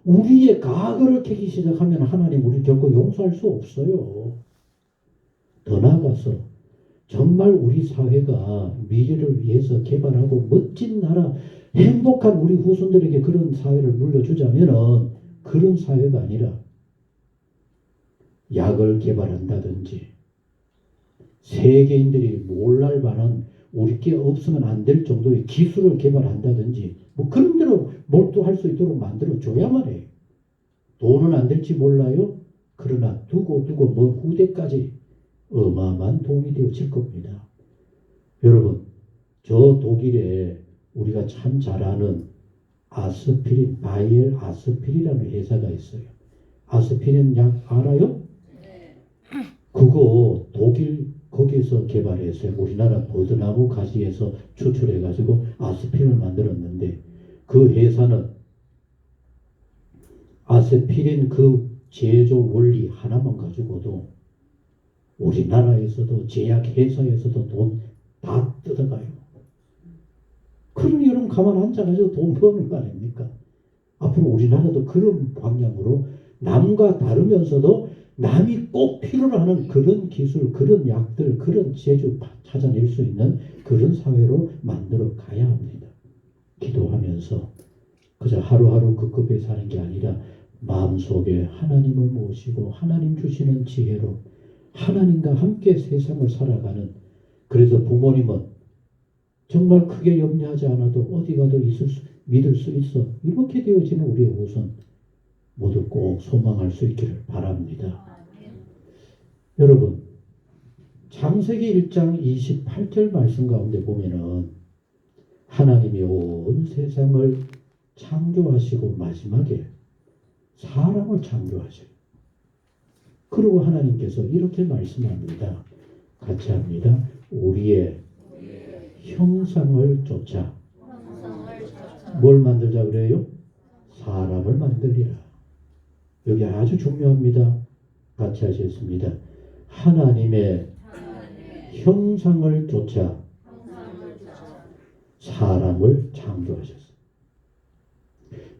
S1: 우리의 과거를 캐기 시작하면 하나님 우리를 결코 용서할 수 없어요. 더 나아가서 정말 우리 사회가 미래를 위해서 개발하고 멋진 나라, 행복한 우리 후손들에게 그런 사회를 물려주자면은 그런 사회가 아니라 약을 개발한다든지 세계인들이 몰랄 만한 우리께 없으면 안 될 정도의 기술을 개발한다든지 뭐 그런 대로 몰두할 수 있도록 만들어줘야만 해요. 돈은 안 될지 몰라요. 그러나 두고 먼 후대까지 어마어마한 돈이 되어질 겁니다. 여러분, 저 독일에 우리가 참 잘 아는 아스피린, 바이엘 아스피린이라는 회사가 있어요. 아스피린 약 알아요? 그거 독일 거기에서 개발했어요. 우리나라 버드나무 가지에서 추출해가지고 아스피린을 만들었는데 그 회사는 아스피린 그 제조 원리 하나만 가지고도 우리나라에서도 제약회사에서도 돈 다 뜯어가요. 그러니 여러분 가만 앉아가지고 돈 버는 거 아닙니까? 앞으로 우리나라도 그런 방향으로 남과 다르면서도 남이 꼭 필요로 하는 그런 기술, 그런 약들, 그런 제조 찾아낼 수 있는 그런 사회로 만들어 가야 합니다. 기도하면서 그저 하루하루 급급해 사는 게 아니라 마음속에 하나님을 모시고 하나님 주시는 지혜로 하나님과 함께 세상을 살아가는, 그래서 부모님은 정말 크게 염려하지 않아도 어디 가도 믿을 수 있어. 이렇게 되어지는 우리의 후손 모두 꼭 소망할 수 있기를 바랍니다. 여러분, 창세기 1장 28절 말씀 가운데 보면은 하나님이 온 세상을 창조하시고 마지막에 사람을 창조하셔요. 그리고 하나님께서 이렇게 말씀합니다. 같이 합니다. 우리의 형상을 쫓아 뭘 만들자 그래요? 사람을 만들리라. 여기 아주 중요합니다. 같이 하셨습니다. 하나님의 형상을 쫓아 사람을 창조하셨습니다.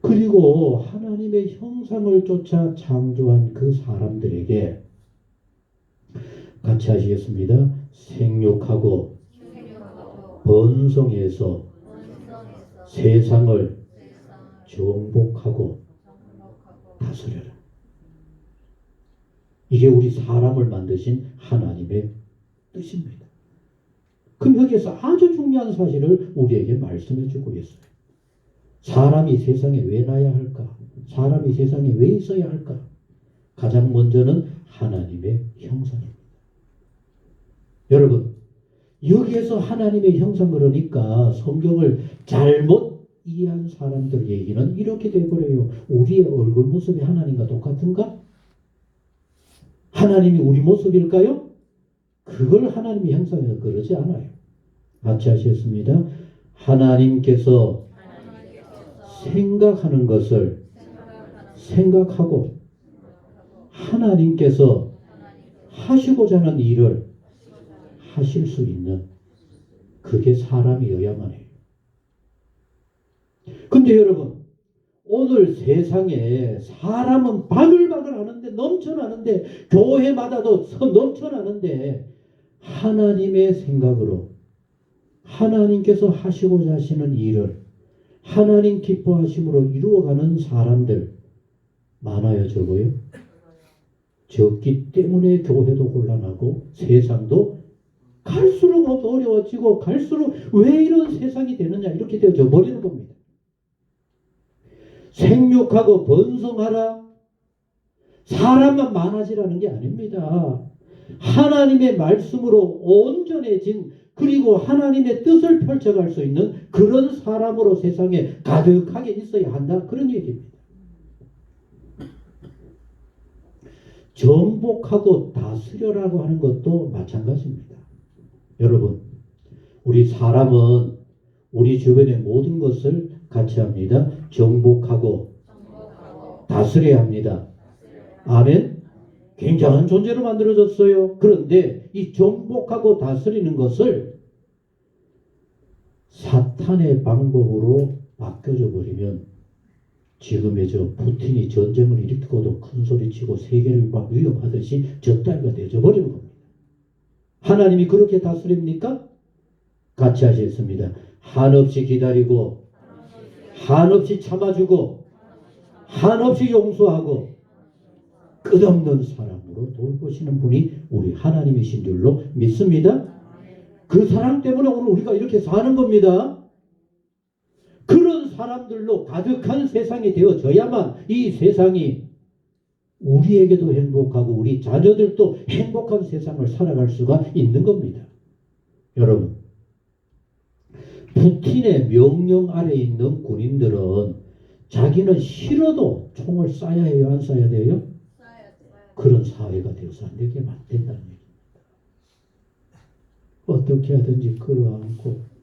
S1: 그리고 하나님의 형상을 쫓아 창조한 그 사람들에게 같이 하시겠습니다. 생육하고 번성해서 세상을 정복하고 다스려라. 이게 우리 사람을 만드신 하나님의 뜻입니다. 그럼 여기에서 아주 중요한 사실을 우리에게 말씀해 주고 있어요. 사람이 세상에 왜 나야 할까? 사람이 세상에 왜 있어야 할까? 가장 먼저는 하나님의 형상입니다. 여러분, 여기에서 하나님의 형상 그러니까 성경을 잘못 이해한 사람들 얘기는 이렇게 돼버려요. 우리의 얼굴 모습이 하나님과 똑같은가? 하나님이 우리 모습일까요? 그걸 하나님의 형상에서 그러지 않아요. 같이 하시겠습니다. 하나님께서 생각하는 것을 생각하고 하나님께서 하시고자 하는 일을 하실 수 있는 그게 사람이어야만 해요. 근데 여러분, 오늘 세상에 사람은 바글바글 하는데 넘쳐나는데 교회마다도 넘쳐나는데 하나님의 생각으로 하나님께서 하시고자 하시는 일을 하나님 기뻐하심으로 이루어가는 사람들 많아요, 적어요? 적기 때문에 교회도 혼란하고 세상도 갈수록 어려워지고 갈수록 왜 이런 세상이 되느냐 이렇게 되어져 버리는 겁니다. 생육하고 번성하라. 사람만 많아지라는 게 아닙니다. 하나님의 말씀으로 온전해진 그리고 하나님의 뜻을 펼쳐갈 수 있는 그런 사람으로 세상에 가득하게 있어야 한다. 그런 얘기입니다. 정복하고 다스려라고 하는 것도 마찬가지입니다. 여러분, 우리 사람은 우리 주변의 모든 것을 같이 합니다. 정복하고 다스려야 합니다. 아멘. 굉장한 존재로 만들어졌어요. 그런데 이 정복하고 다스리는 것을 사탄의 방법으로 바뀌어져 버리면 지금의 저 푸틴이 전쟁을 일으키고도 큰 소리치고 세계를 막 위협하듯이 저 따위가 되어져 버리는 겁니다. 하나님이 그렇게 다스립니까? 같이 하시겠습니다. 한없이 기다리고 한없이 참아주고 한없이 용서하고 끝없는 사랑으로 돌보시는 분이 우리 하나님이신 줄로 믿습니다. 그 사랑 때문에 오늘 우리가 이렇게 사는 겁니다. 그런 사람들로 가득한 세상이 되어져야만 이 세상이 우리에게도 행복하고 우리 자녀들도 행복한 세상을 살아갈 수가 있는 겁니다. 여러분, 푸틴의 명령 아래에 있는 군인들은 자기는 싫어도 총을 쏴야 해요? 안 쏴야 돼요? 그런 사회가 되어서 안 되게 만든다는 얘기입니다. 어떻게 하든지 끌어안고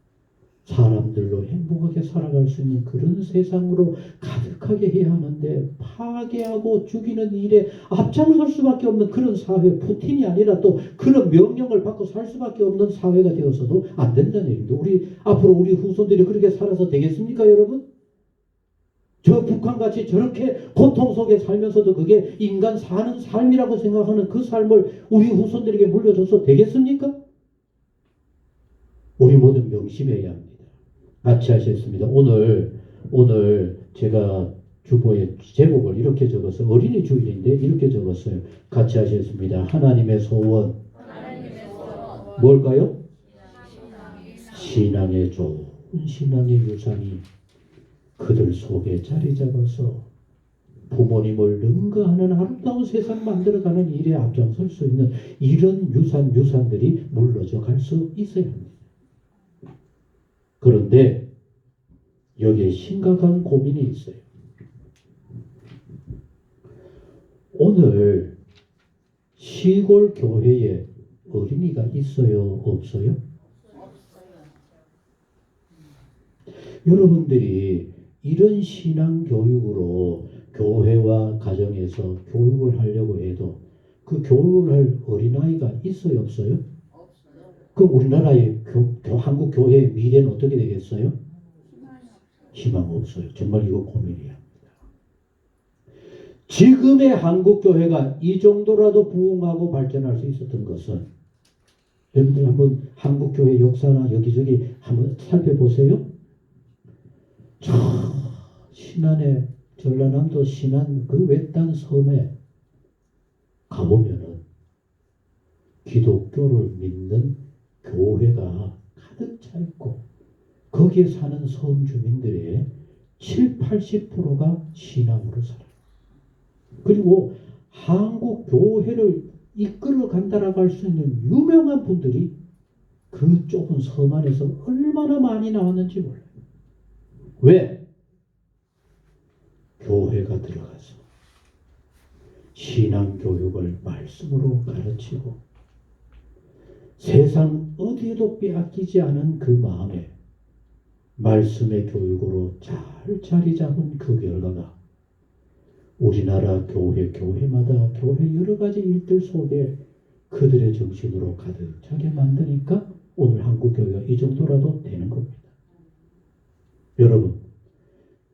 S1: 사람들로 행복하게 살아갈 수 있는 그런 세상으로 가득하게 해야 하는데 파괴하고 죽이는 일에 앞장설 수밖에 없는 그런 사회, 푸틴이 아니라 또 그런 명령을 받고 살 수밖에 없는 사회가 되어서도 안 된다는 얘기입니다. 앞으로 우리 후손들이 그렇게 살아서 되겠습니까, 여러분? 저 북한같이 저렇게 고통 속에 살면서도 그게 인간 사는 삶이라고 생각하는 그 삶을 우리 후손들에게 물려줘서 되겠습니까? 우리 모두 명심해야 합니다. 같이 하셨습니다. 오늘 제가 주보에 제목을 이렇게 적었어요. 어린이 주일인데 이렇게 적었어요. 같이 하셨습니다. 하나님의 소원. 뭘까요? 신앙의 좋은 신앙의 유산이 그들 속에 자리 잡아서 부모님을 능가하는 아름다운 세상 만들어가는 일에 앞장설 수 있는 이런 유산들이 물러져 갈 수 있어야 합니다. 그런데 여기에 심각한 고민이 있어요. 오늘 시골 교회에 어린이가 있어요? 없어요? 여러분들이 이런 신앙 교육으로 교회와 가정에서 교육을 하려고 해도 그 교육을 할 어린아이가 있어요? 없어요? 그럼 우리나라의 한국 교회의 미래는 어떻게 되겠어요? 희망 없어요. 정말 이거 고민이야. 지금의 한국 교회가 이 정도라도 부흥하고 발전할 수 있었던 것은 여러분들 한번 한국 교회 역사나 여기저기 한번 살펴보세요. 신안에 전라남도 신안 그 외딴 섬에 가보면은 기독교를 믿는 교회가 가득 차 있고 거기에 사는 섬 주민들의 7, 80%가 신앙으로 살아요. 그리고 한국 교회를 이끌어 간다라고 할 수 있는 유명한 분들이 그 좁은 섬 안에서 얼마나 많이 나왔는지 몰라요. 왜? 교회가 들어가서 신앙교육을 말씀으로 가르치고 세상 어디에도 빼앗기지 않은 그 마음에 말씀의 교육으로 잘 자리 잡은 그 결과가 우리나라 교회마다 교회 여러 가지 일들 속에 그들의 정신으로 가득 차게 만드니까 오늘 한국 교회가 이 정도라도 되는 겁니다. 여러분,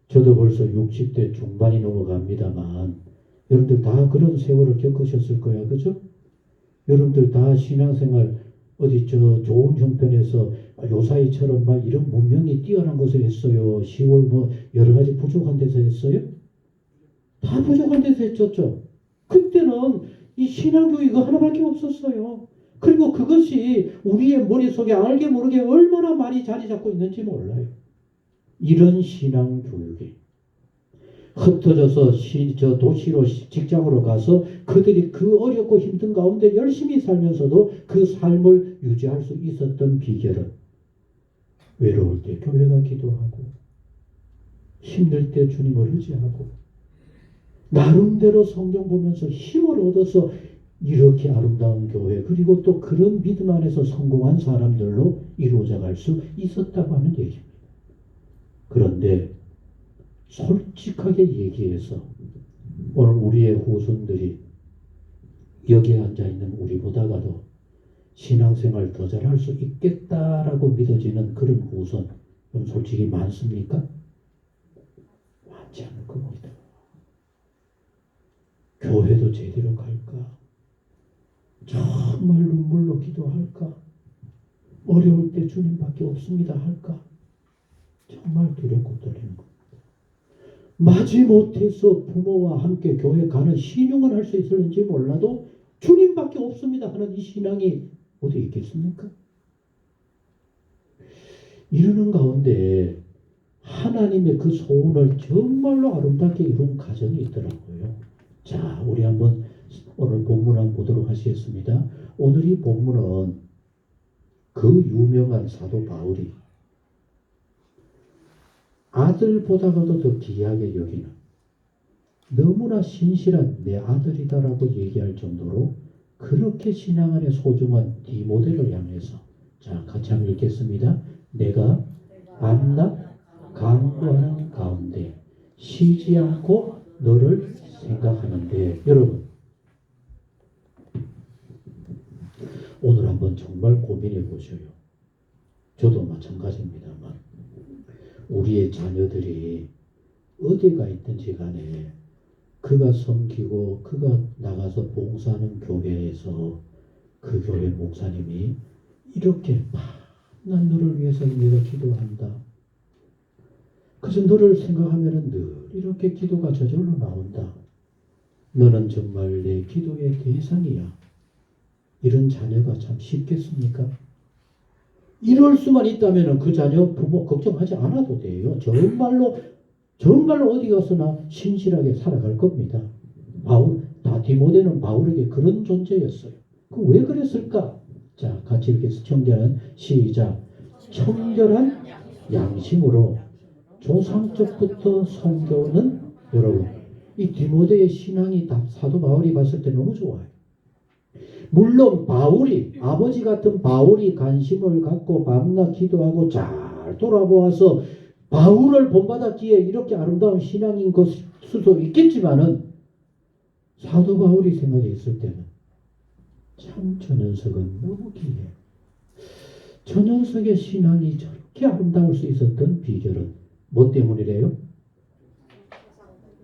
S1: 저도 벌써 60대 중반이 넘어갑니다만 여러분들 다 그런 세월을 겪으셨을 거야, 그죠? 여러분들 다 신앙생활 어디 좋은 형편에서 요사이처럼 막 이런 문명이 뛰어난 곳에 했어요. 10월 뭐 여러 가지 부족한 데서 했어요? 다 부족한 데서 했었죠. 그때는 이 신앙교육 이거 하나밖에 없었어요. 그리고 그것이 우리의 머릿속에 알게 모르게 얼마나 많이 자리 잡고 있는지 몰라요. 이런 신앙교육이 흩어져서 도시로 직장으로 가서 그들이 그 어렵고 힘든 가운데 열심히 살면서도 그 삶을 유지할 수 있었던 비결은 외로울 때 교회가 기도하고 힘들 때 주님을 의지하고 나름대로 성경 보면서 힘을 얻어서 이렇게 아름다운 교회 그리고 또 그런 믿음 안에서 성공한 사람들로 이루어져 갈 수 있었다고 하는 얘기입니다. 그런데 솔직하게 얘기해서 오늘 우리의 후손들이 여기에 앉아있는 우리보다가도 신앙생활 더 잘할 수 있겠다라고 믿어지는 그런 후손 그럼 솔직히 많습니까? 많지 않을 겁니다. 교회도 제대로 갈까? 정말 눈물로 기도할까? 어려울 때 주님밖에 없습니다 할까? 정말 두렵고 떨리는 겁니다. 마지못해서 부모와 함께 교회 가는 신용을 할 수 있을는지 몰라도 주님밖에 없습니다 하는 이 신앙이 어디 있겠습니까? 이러는 가운데 하나님의 그 소원을 정말로 아름답게 이룬 가정이 있더라고요. 자, 우리 한번 오늘 본문 한번 보도록 하시겠습니다. 오늘 이 본문은 그 유명한 사도 바울이 아들보다도 더 귀하게 여기는 너무나 신실한 내 아들이다라고 얘기할 정도로 그렇게 신앙 안에 소중한 디모데를 향해서 자 같이 한번 읽겠습니다. 내가 밤낮 간구하는 가운데 쉬지 않고 너를 생각하는데 여러분 오늘 한번 정말 고민해 보셔요. 저도 마찬가지입니다만 우리의 자녀들이 어디가 있든지 간에 그가 섬기고 그가 나가서 봉사하는 교회에서 그 교회 목사님이 이렇게 난 너를 위해서 내가 기도한다. 그래서 너를 생각하면 늘 이렇게 기도가 저절로 나온다. 너는 정말 내 기도의 대상이야. 이런 자녀가 참 쉽겠습니까? 이럴 수만 있다면 그 자녀 부모 걱정하지 않아도 돼요. 정말로 어디 가서나 신실하게 살아갈 겁니다. 디모데는 바울에게 그런 존재였어요. 그 왜 그랬을까? 자, 같이 이렇게 청결한 시작. 청결한 양심으로 조상적부터 섬겨오는 여러분, 이 디모데의 신앙이 사도 바울이 봤을 때 너무 좋아요. 물론 아버지 같은 바울이 관심을 갖고 밤낮 기도하고 잘 돌아보아서 바울을 본받았기에 이렇게 아름다운 신앙인 것일 수도 있겠지만은 사도 바울이 생각했을 때는 참 저 녀석은 너무 귀해. 저 녀석의 신앙이 저렇게 아름다울 수 있었던 비결은 뭐 때문이래요?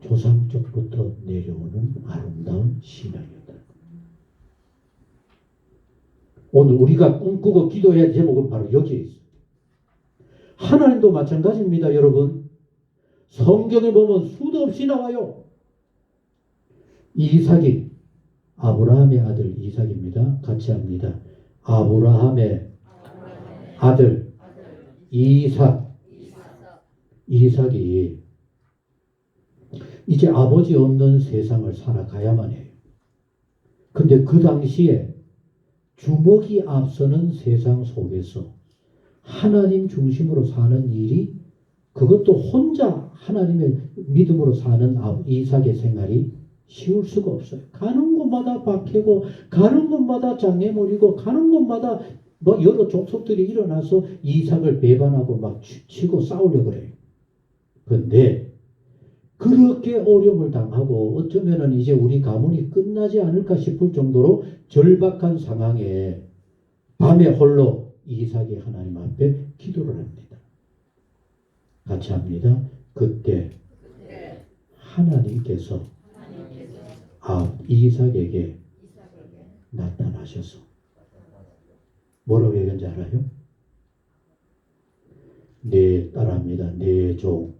S1: 조상적부터 내려오는 아름다운 신앙이었다. 오늘 우리가 꿈꾸고 기도해야 할 제목은 바로 여기에 있어요. 하나님도 마찬가지입니다, 여러분. 성경에 보면 수도 없이 나와요. 이삭이 아브라함의 아들 이삭입니다. 같이 합니다. 아브라함의 아들 이삭. 이삭이 이제 아버지 없는 세상을 살아가야만 해요. 근데 그 당시에 주먹이 앞서는 세상 속에서 하나님 중심으로 사는 일이, 그것도 혼자 하나님의 믿음으로 사는 이삭의 생활이 쉬울 수가 없어요. 가는 곳마다 박해고, 가는 곳마다 장애물이고, 가는 곳마다 뭐 여러 족속들이 일어나서 이삭을 배반하고 막 치고 싸우려고 그래요. 근데 그렇게 어려움을 당하고 어쩌면은 이제 우리 가문이 끝나지 않을까 싶을 정도로 절박한 상황에 밤에 홀로 이삭이 하나님 앞에 기도를 합니다. 같이 합니다. 그때 하나님께서 이삭에게 나타나셔서 뭐라고 얘기한지 알아요? 내 딸합니다. 내 종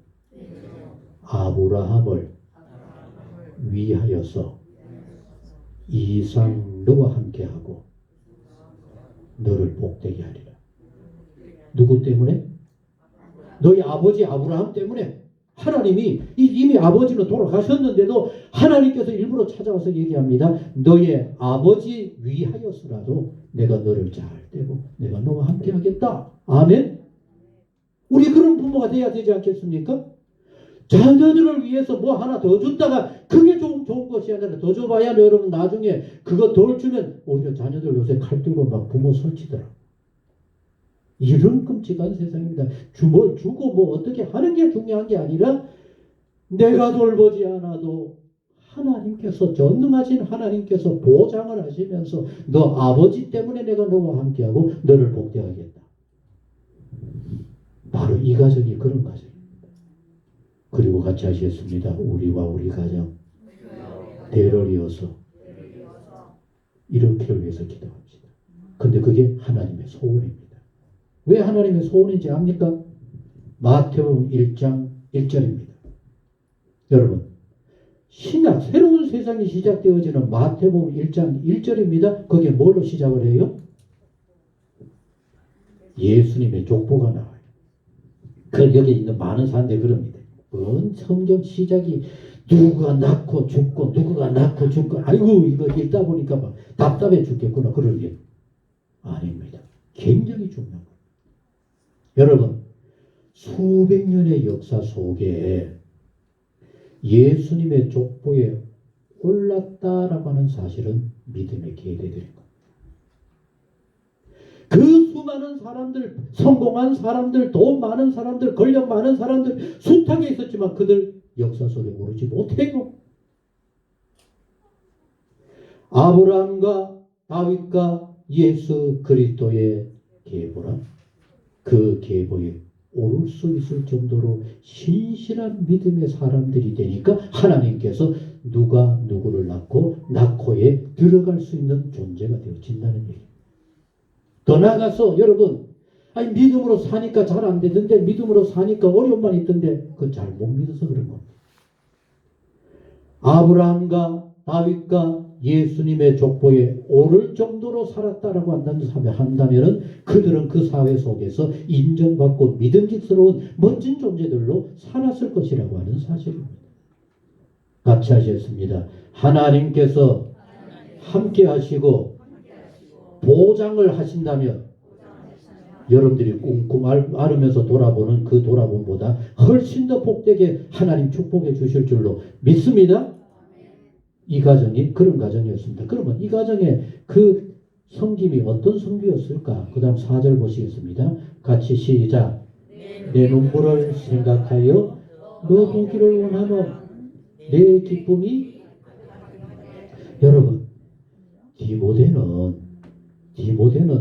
S1: 아브라함을 위하여서 이상 너와 함께하고 너를 복되게 하리라. 누구 때문에? 너희 아버지 아브라함 때문에. 하나님이 이미 아버지는 돌아가셨는데도 하나님께서 일부러 찾아와서 얘기합니다. 너의 아버지 위하여서라도 내가 너를 잘 떼고 내가 너와 함께 하겠다. 아멘. 우리 그런 부모가 돼야 되지 않겠습니까? 자녀들을 위해서 뭐 하나 더 줬다가 그게 좋은 것이 아니라 더 줘봐야 여러분 나중에 그거 덜 주면 오히려 자녀들 요새 칼 들고 막 부모 설치더라. 이런 끔찍한 세상입니다. 주고 뭐 어떻게 하는 게 중요한 게 아니라 내가 돌보지 않아도 하나님께서, 전능하신 하나님께서 보장을 하시면서 너 아버지 때문에 내가 너와 함께하고 너를 복되하겠다. 바로 이 가정이 그런 가정입니다. 그리고 같이 하시겠습니다. 우리와 우리 가정 대를 이어서 이렇게를 위해서 기도합시다. 근데 그게 하나님의 소원입니다. 왜 하나님의 소원인지 압니까? 마태복음 1장 1절입니다. 여러분, 신약 새로운 세상이 시작되어지는 마태복음 1장 1절입니다. 거기에 뭘로 시작을 해요? 예수님의 족보가 나와요. 여기 있는 많은 사람들이 그럽니다. 뭔 성경 시작이 누구가 낳고 죽고 누구가 낳고 죽고, 아이고 이거 읽다 보니까 막 답답해 죽겠구나, 그럴 일 아닙니다. 굉장히 중요한 거예요. 여러분, 수백 년의 역사 속에 예수님의 족보에 올랐다라고 하는 사실은 믿음의 계대들인 겁니다. 그 수많은 사람들, 성공한 사람들, 돈 많은 사람들, 권력 많은 사람들 숱하게 있었지만 그들 역사 속에 오르지 못해요. 아브라함과 다윗과 예수 그리스도의 계보라, 그 계보에 오를 수 있을 정도로 신실한 믿음의 사람들이 되니까 하나님께서 누가 누구를 낳고에 들어갈 수 있는 존재가 되어진다는 얘기입니다. 더 나아가서 여러분, 아니 믿음으로 사니까 잘 안 되던데, 믿음으로 사니까 어려움만 있던데, 그거 잘 못 믿어서 그런 겁니다. 아브라함과 다윗과 예수님의 족보에 오를 정도로 살았다라고 한다면 그들은 그 사회 속에서 인정받고 믿음직스러운 멋진 존재들로 살았을 것이라고 하는 사실입니다. 같이 하셨습니다. 하나님께서 함께 하시고 보장을 하신다면 여러분들이 꿍꿍 앓으면서 돌아보는 그 돌아봄보다 훨씬 더 복되게 하나님 축복해 주실 줄로 믿습니다. 이 가정이 그런 가정이었습니다. 그러면 이 가정의 그 섬김이 어떤 섬기였을까? 그 다음 4절 보시겠습니다. 같이 시작. 내 눈물을 생각하여 너 보기를 원하며 내 기쁨이. 여러분, 디모데는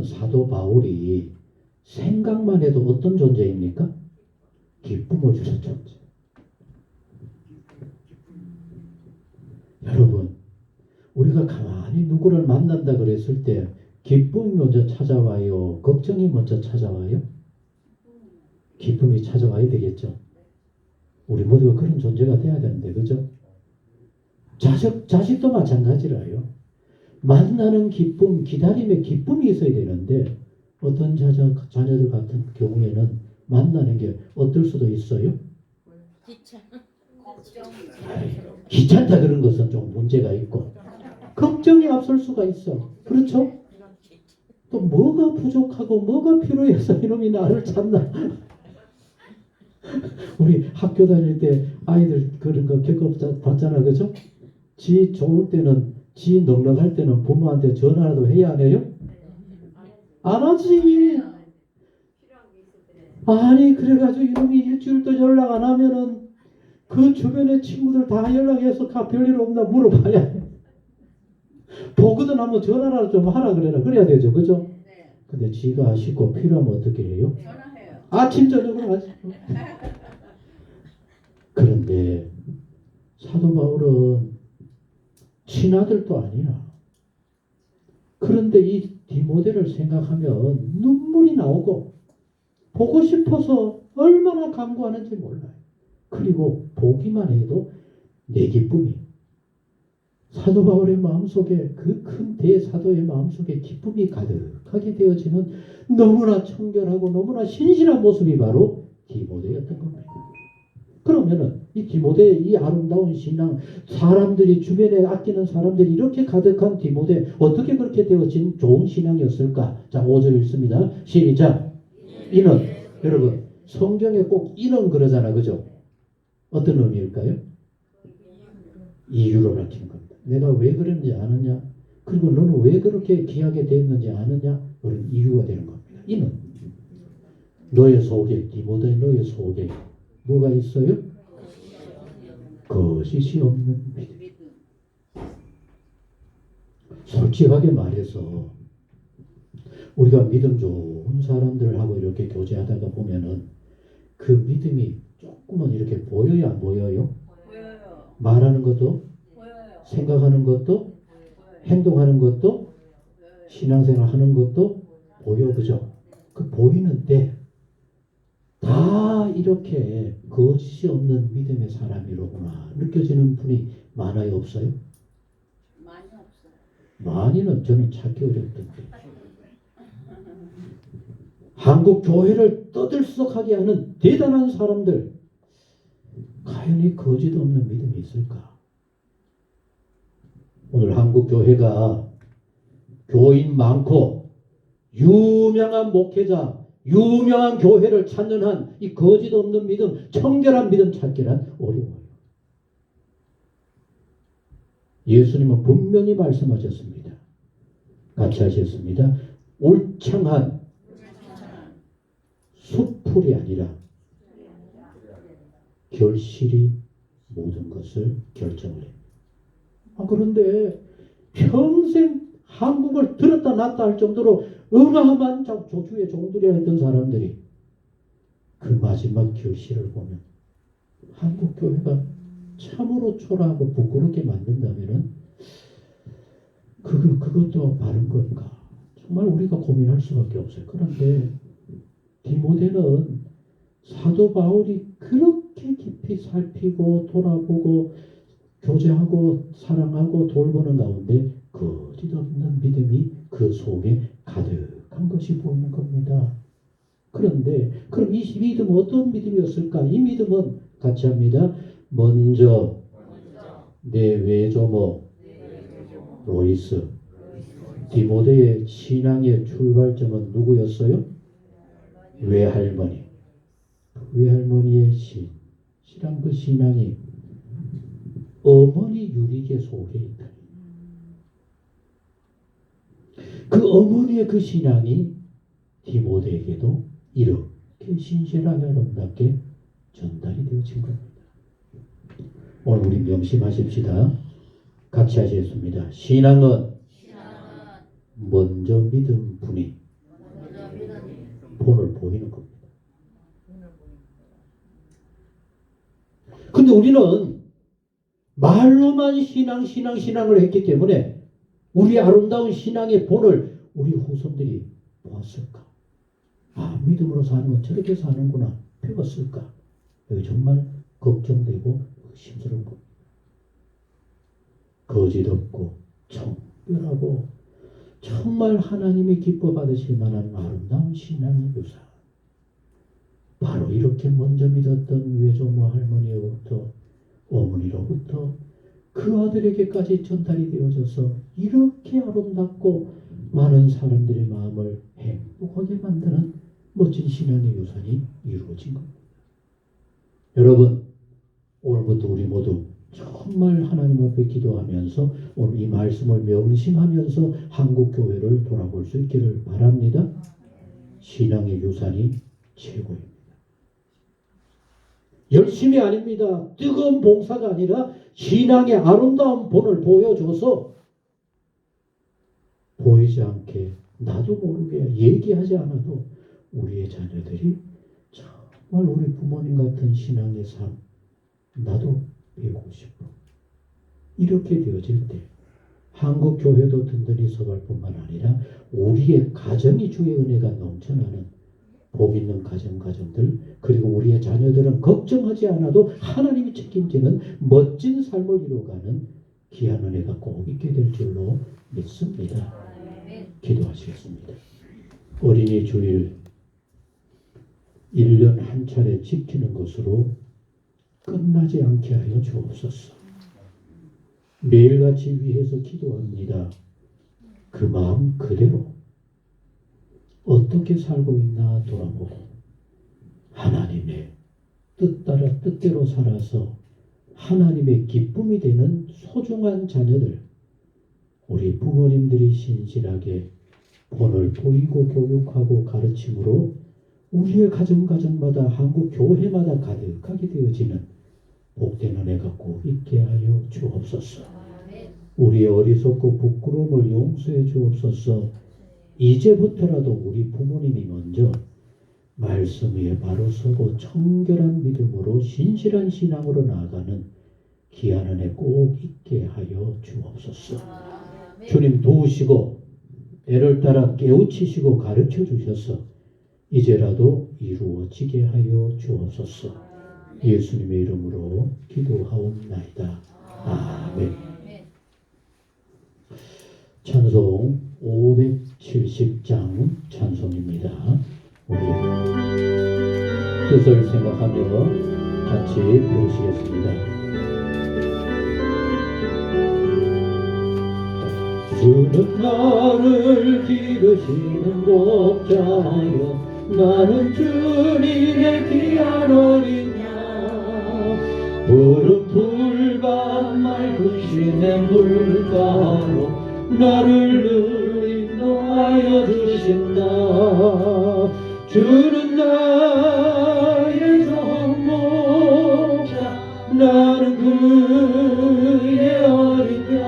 S1: 사도 바울이 생각만 해도 어떤 존재입니까? 기쁨을 주는 존재. 여러분, 우리가 가만히 누구를 만난다 그랬을 때 기쁨이 먼저 찾아와요? 걱정이 먼저 찾아와요? 기쁨이 찾아와야 되겠죠. 우리 모두가 그런 존재가 돼야 되는데, 그죠? 자식도 마찬가지라요. 만나는 기쁨, 기다림의 기쁨이 있어야 되는데 어떤 자녀들 같은 경우에는 만나는 게 어떨 수도 있어요. 귀찮다 그런 것은 좀 문제가 있고 걱정이 앞설 수가 있어. 그렇죠? 또 뭐가 부족하고 뭐가 필요해서 이놈이 나를 찾나. 우리 학교 다닐 때 아이들 그런 거 겪어봤잖아. 그죠? 지 좋을 때는, 지 넉넉할 때는 부모한테 전화라도 해야 안 해요? 안 하지. 아니 그래가지고 이놈이 일주일도 연락 안 하면은 그 주변의 친구들 다 연락해서 별일 없나 물어봐야 해. 보거든 한번 전화라도 좀 하라 그래라. 그래야 되죠. 그죠? 근데 지가 아쉽고 필요하면 어떻게 해요?
S3: 전화해요.
S1: 아침 저녁으로 하지. 그런데 사도 바울은 친아들도 아니야. 그런데 이 디모데를 생각하면 눈물이 나오고 보고 싶어서 얼마나 간구하는지 몰라요. 그리고 보기만 해도 내 기쁨이, 사도 바울의 마음속에, 그 큰 대사도의 마음속에 기쁨이 가득하게 되어지는 너무나 청결하고 너무나 신실한 모습이 바로 디모데였던 겁니다. 그러면은 이 디모데의 이 아름다운 신앙, 사람들이 주변에 아끼는 사람들이 이렇게 가득한 디모데 어떻게 그렇게 되어진 좋은 신앙이었을까? 자, 5절 읽습니다. 시작. 이는, 여러분 성경에 꼭 이는 그러잖아. 그죠? 어떤 의미일까요? 이유로 밝힌 겁니다. 내가 왜 그런지 아느냐? 그리고 너는 왜 그렇게 귀하게 되었는지 아느냐? 그런 이유가 되는 겁니다. 이는 너의 속에, 디모데 너의 속에 뭐가 있어요? 거짓이 없는 믿음. 솔직하게 말해서 우리가 믿음 좋은 사람들하고 이렇게 교제하다가 보면은 그 믿음이 조금은 이렇게 보여요, 안 보여요?
S3: 보여요.
S1: 말하는 것도,
S3: 보여요.
S1: 생각하는 것도, 행동하는 것도, 신앙생활 하는 것도 보여. 그죠? 그 보이는데 다 이렇게 거짓이 없는 믿음의 사람이로구나 느껴지는 분이 많아요, 없어요?
S3: 많이 없어요.
S1: 많이는 저는 찾기 어렵던데. 한국 교회를 떠들썩하게 하는 대단한 사람들, 과연 이 거짓 없는 믿음이 있을까? 오늘 한국 교회가 교인 많고 유명한 목회자, 유명한 교회를 찾는 한 이 거짓 없는 믿음, 청결한 믿음 찾기란 어려워요. 예수님은 분명히 말씀하셨습니다. 같이 하셨습니다. 울창한 숲풀이 아니라 결실이 모든 것을 결정을 해요. 그런데 평생 한국을 들었다 놨다 할 정도로 어마어마한 조주의 종들이라 했던 사람들이 그 마지막 결실을 보면 한국 교회가 참으로 초라하고 부끄럽게 만든다면은 그것도 바른 걸까? 정말 우리가 고민할 수밖에 없어요. 그런데 디모데는 사도 바울이 그렇게 깊이 살피고 돌아보고 교제하고 사랑하고 돌보는 가운데 거짓 없는 믿음이 그 속에 가득한 것이 보이는 겁니다. 그런데 그럼 이 믿음은 어떤 믿음이었을까? 이 믿음은 같이 합니다. 먼저 내 외조모 로이스, 디모데의 신앙의 출발점은 누구였어요? 외할머니. 외할머니의 신앙, 그 신앙이 어머니 유리계 속에 있다. 그 어머니의 그 신앙이 디모데에게도 이렇게 신실하게 아름답게 전달이 되어진 겁니다. 오늘 우리 명심하십시다. 같이 하시겠습니다. 신앙은 먼저 믿은 분이 본을 보이는 겁니다. 근데 우리는 말로만 신앙을 했기 때문에 우리 아름다운 신앙의 본을 우리 후손들이 보았을까? 믿음으로 사는 건 저렇게 사는구나 배웠을까? 여기 정말 걱정되고 의심스러운 겁니다. 거짓 없고 청결하고 정말 하나님이 기뻐 받으실 만한 아름다운 신앙의 유산. 바로 이렇게 먼저 믿었던 외조모 할머니로부터 어머니로부터 그 아들에게까지 전달이 되어져서 이렇게 아름답고 많은 사람들의 마음을 행복하게 만드는 멋진 신앙의 유산이 이루어진 겁니다. 여러분, 오늘부터 우리 모두 정말 하나님 앞에 기도하면서 오늘 이 말씀을 명심하면서 한국교회를 돌아볼 수 있기를 바랍니다. 신앙의 유산이 최고입니다. 열심이 아닙니다. 뜨거운 봉사가 아니라 신앙의 아름다운 본을 보여줘서 보이지 않게 나도 모르게 얘기하지 않아도 우리의 자녀들이 정말 우리 부모님 같은 신앙의 삶 나도 배우고 싶어. 이렇게 되어질 때 한국교회도 든든히 서갈 뿐만 아니라 우리의 가정이 주의 은혜가 넘쳐나는 복 있는 가정들 그리고 우리의 자녀들은 걱정하지 않아도 하나님이 책임지는 멋진 삶을 이루어가는 귀한 은혜가 꼭 있게 될 줄로 믿습니다. 기도하시겠습니다. 어린이 주일 1년 한 차례 지키는 것으로 끝나지 않게 하여 주옵소서. 매일같이 위해서 기도합니다. 그 마음 그대로 어떻게 살고 있나 돌아보고 하나님의 뜻 따라 뜻대로 살아서 하나님의 기쁨이 되는 소중한 자녀들, 우리 부모님들이 신실하게 본을 보이고 교육하고 가르침으로 우리의 가정마다 한국 교회마다 가득하게 되어지는 복된 은혜가 꼭 있게 하여 주옵소서. 우리의 어리석고 부끄러움을 용서해 주옵소서. 이제부터라도 우리 부모님이 먼저 말씀 위에 바로 서고 청결한 믿음으로 신실한 신앙으로 나아가는 귀한 은혜 꼭 있게 하여 주옵소서. 주님 도우시고 애를 따라 깨우치시고 가르쳐 주셔서 이제라도 이루어지게 하여 주옵소서. 예수님의 이름으로 기도하옵나이다. 아멘. 찬송 570장 찬송입니다. 우리 뜻을 생각하며 같이 부르시겠습니다. 주는 나를 기르시는 목자여 나는 주님의 귀한 어린 양 푸른 풀밭 맑은 시냇 물가로 나를 늘 인도하여 주신다. 주는 나의 좋은 목자 나는 그의 어린 양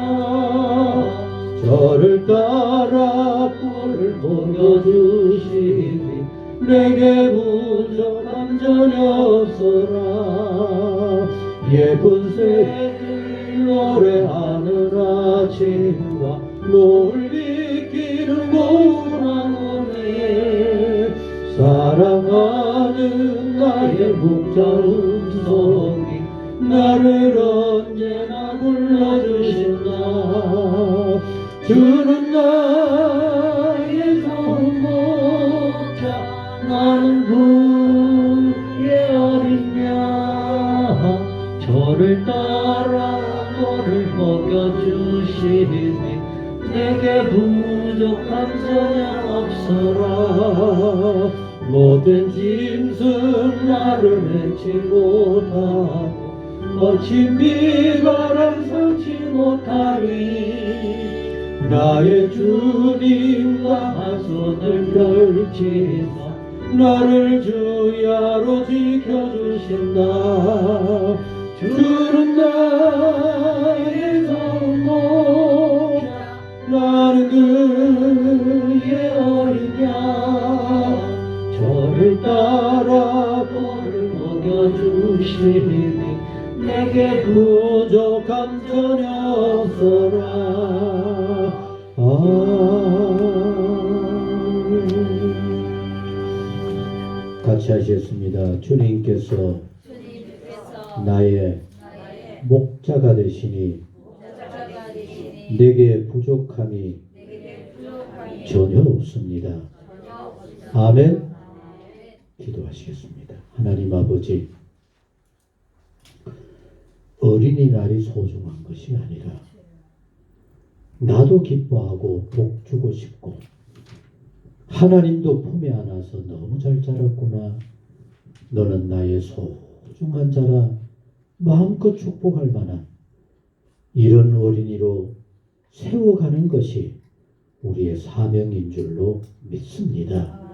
S1: 저를 따라 꿀을 먹여주시니 내게 부족함 전혀 없어라. 예쁜 새들 노래하는 아침과 노을 비키는 고운 황혼에 사랑하는 나의 목자 음성이 나를 언제나 불러주신다. 주는 나의 좋은 목자 나는 그의 어린 양 저를 따라 꿀을 먹여주시니 내게 부족함 전혀 없어라. 모든 짐승 나를 해치 못하고 거친 비바람 상치 못하리. 나의 주님과 손을 펼치사 나를 주야로 지켜주신다. 주는 나의 좋은 목자 나는 그의 어린 양 저를 따라 꿀을 먹여주시니 내게 부족함 전혀 없어라. 같이 하시겠습니다. 주님께서 나의 목자가 되시니 내게 부족함이 전혀 없습니다. 아멘. 기도하시겠습니다. 하나님 아버지, 어린이날이 소중한 것이 아니라 나도 기뻐하고 복 주고 싶고 하나님도 품에 안아서 너무 잘 자랐구나. 너는 나의 소중한 자라 마음껏 축복할 만한 이런 어린이로 세워가는 것이 우리의 사명인 줄로 믿습니다.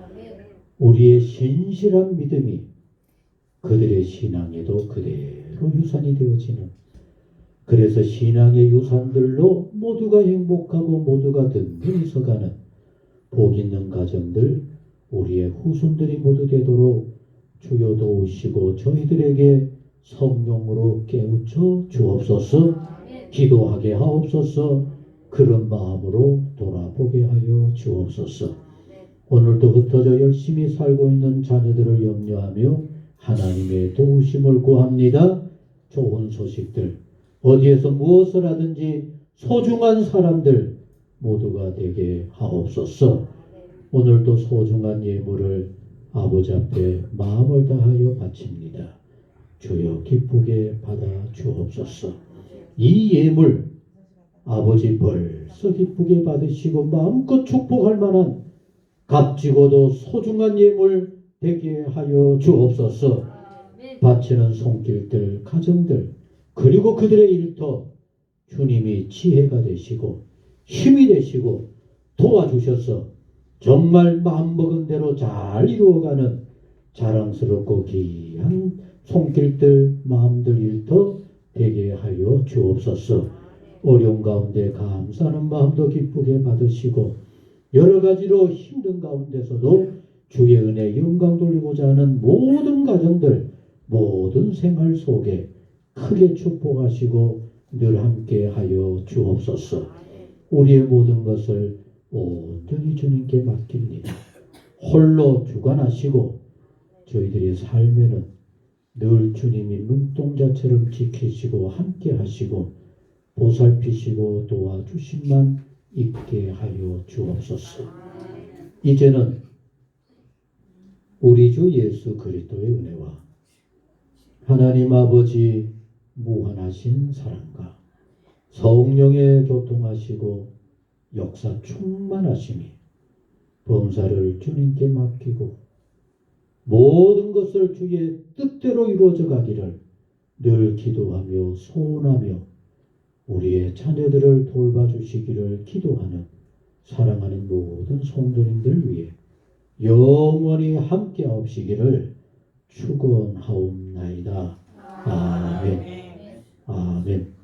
S1: 우리의 신실한 믿음이 그들의 신앙에도 그대로 유산이 되어지는, 그래서 신앙의 유산들로 모두가 행복하고 모두가 든든히 서가는 복 있는 가정들, 우리의 후손들이 모두 되도록 주여 도우시고 저희들에게 성령으로 깨우쳐 주옵소서. 기도하게 하옵소서. 그런 마음으로 돌아보게 하여 주옵소서. 오늘도 흩어져 열심히 살고 있는 자녀들을 염려하며 하나님의 도우심을 구합니다. 좋은 소식들, 어디에서 무엇을 하든지 소중한 사람들 모두가 되게 하옵소서. 오늘도 소중한 예물을 아버지 앞에 마음을 다하여 바칩니다. 주여 기쁘게 받아 주옵소서. 이 예물 아버지 벌써 기쁘게 받으시고 마음껏 축복할 만한 값지고도 소중한 예물 되게 하여 주옵소서. 바치는 손길들, 가정들, 그리고 그들의 일터 주님이 지혜가 되시고 힘이 되시고 도와주셔서 정말 마음먹은 대로 잘 이루어가는 자랑스럽고 귀한 손길들, 마음들 일터 되게 하여 주옵소서. 어려운 가운데 감사하는 마음도 기쁘게 받으시고 여러 가지로 힘든 가운데서도 주의 은혜 영광 돌리고자 하는 모든 가정들, 모든 생활 속에 크게 축복하시고 늘 함께 하여 주옵소서. 우리의 모든 것을 온전히 주님께 맡깁니다. 홀로 주관하시고 저희들의 삶에는 늘 주님이 눈동자처럼 지키시고 함께 하시고 보살피시고 도와주심만 있게 하여 주옵소서. 이제는 우리 주 예수 그리스도의 은혜와 하나님 아버지 무한하신 사랑과 성령의 교통하시고 역사 충만하심이 범사를 주님께 맡기고 모든 것을 주의 뜻대로 이루어져 가기를 늘 기도하며 소원하며 우리의 자녀들을 돌봐주시기를 기도하는 사랑하는 모든 성도님들 위해 영원히 함께하옵시기를 축원하옵나이다. 아멘. 아멘.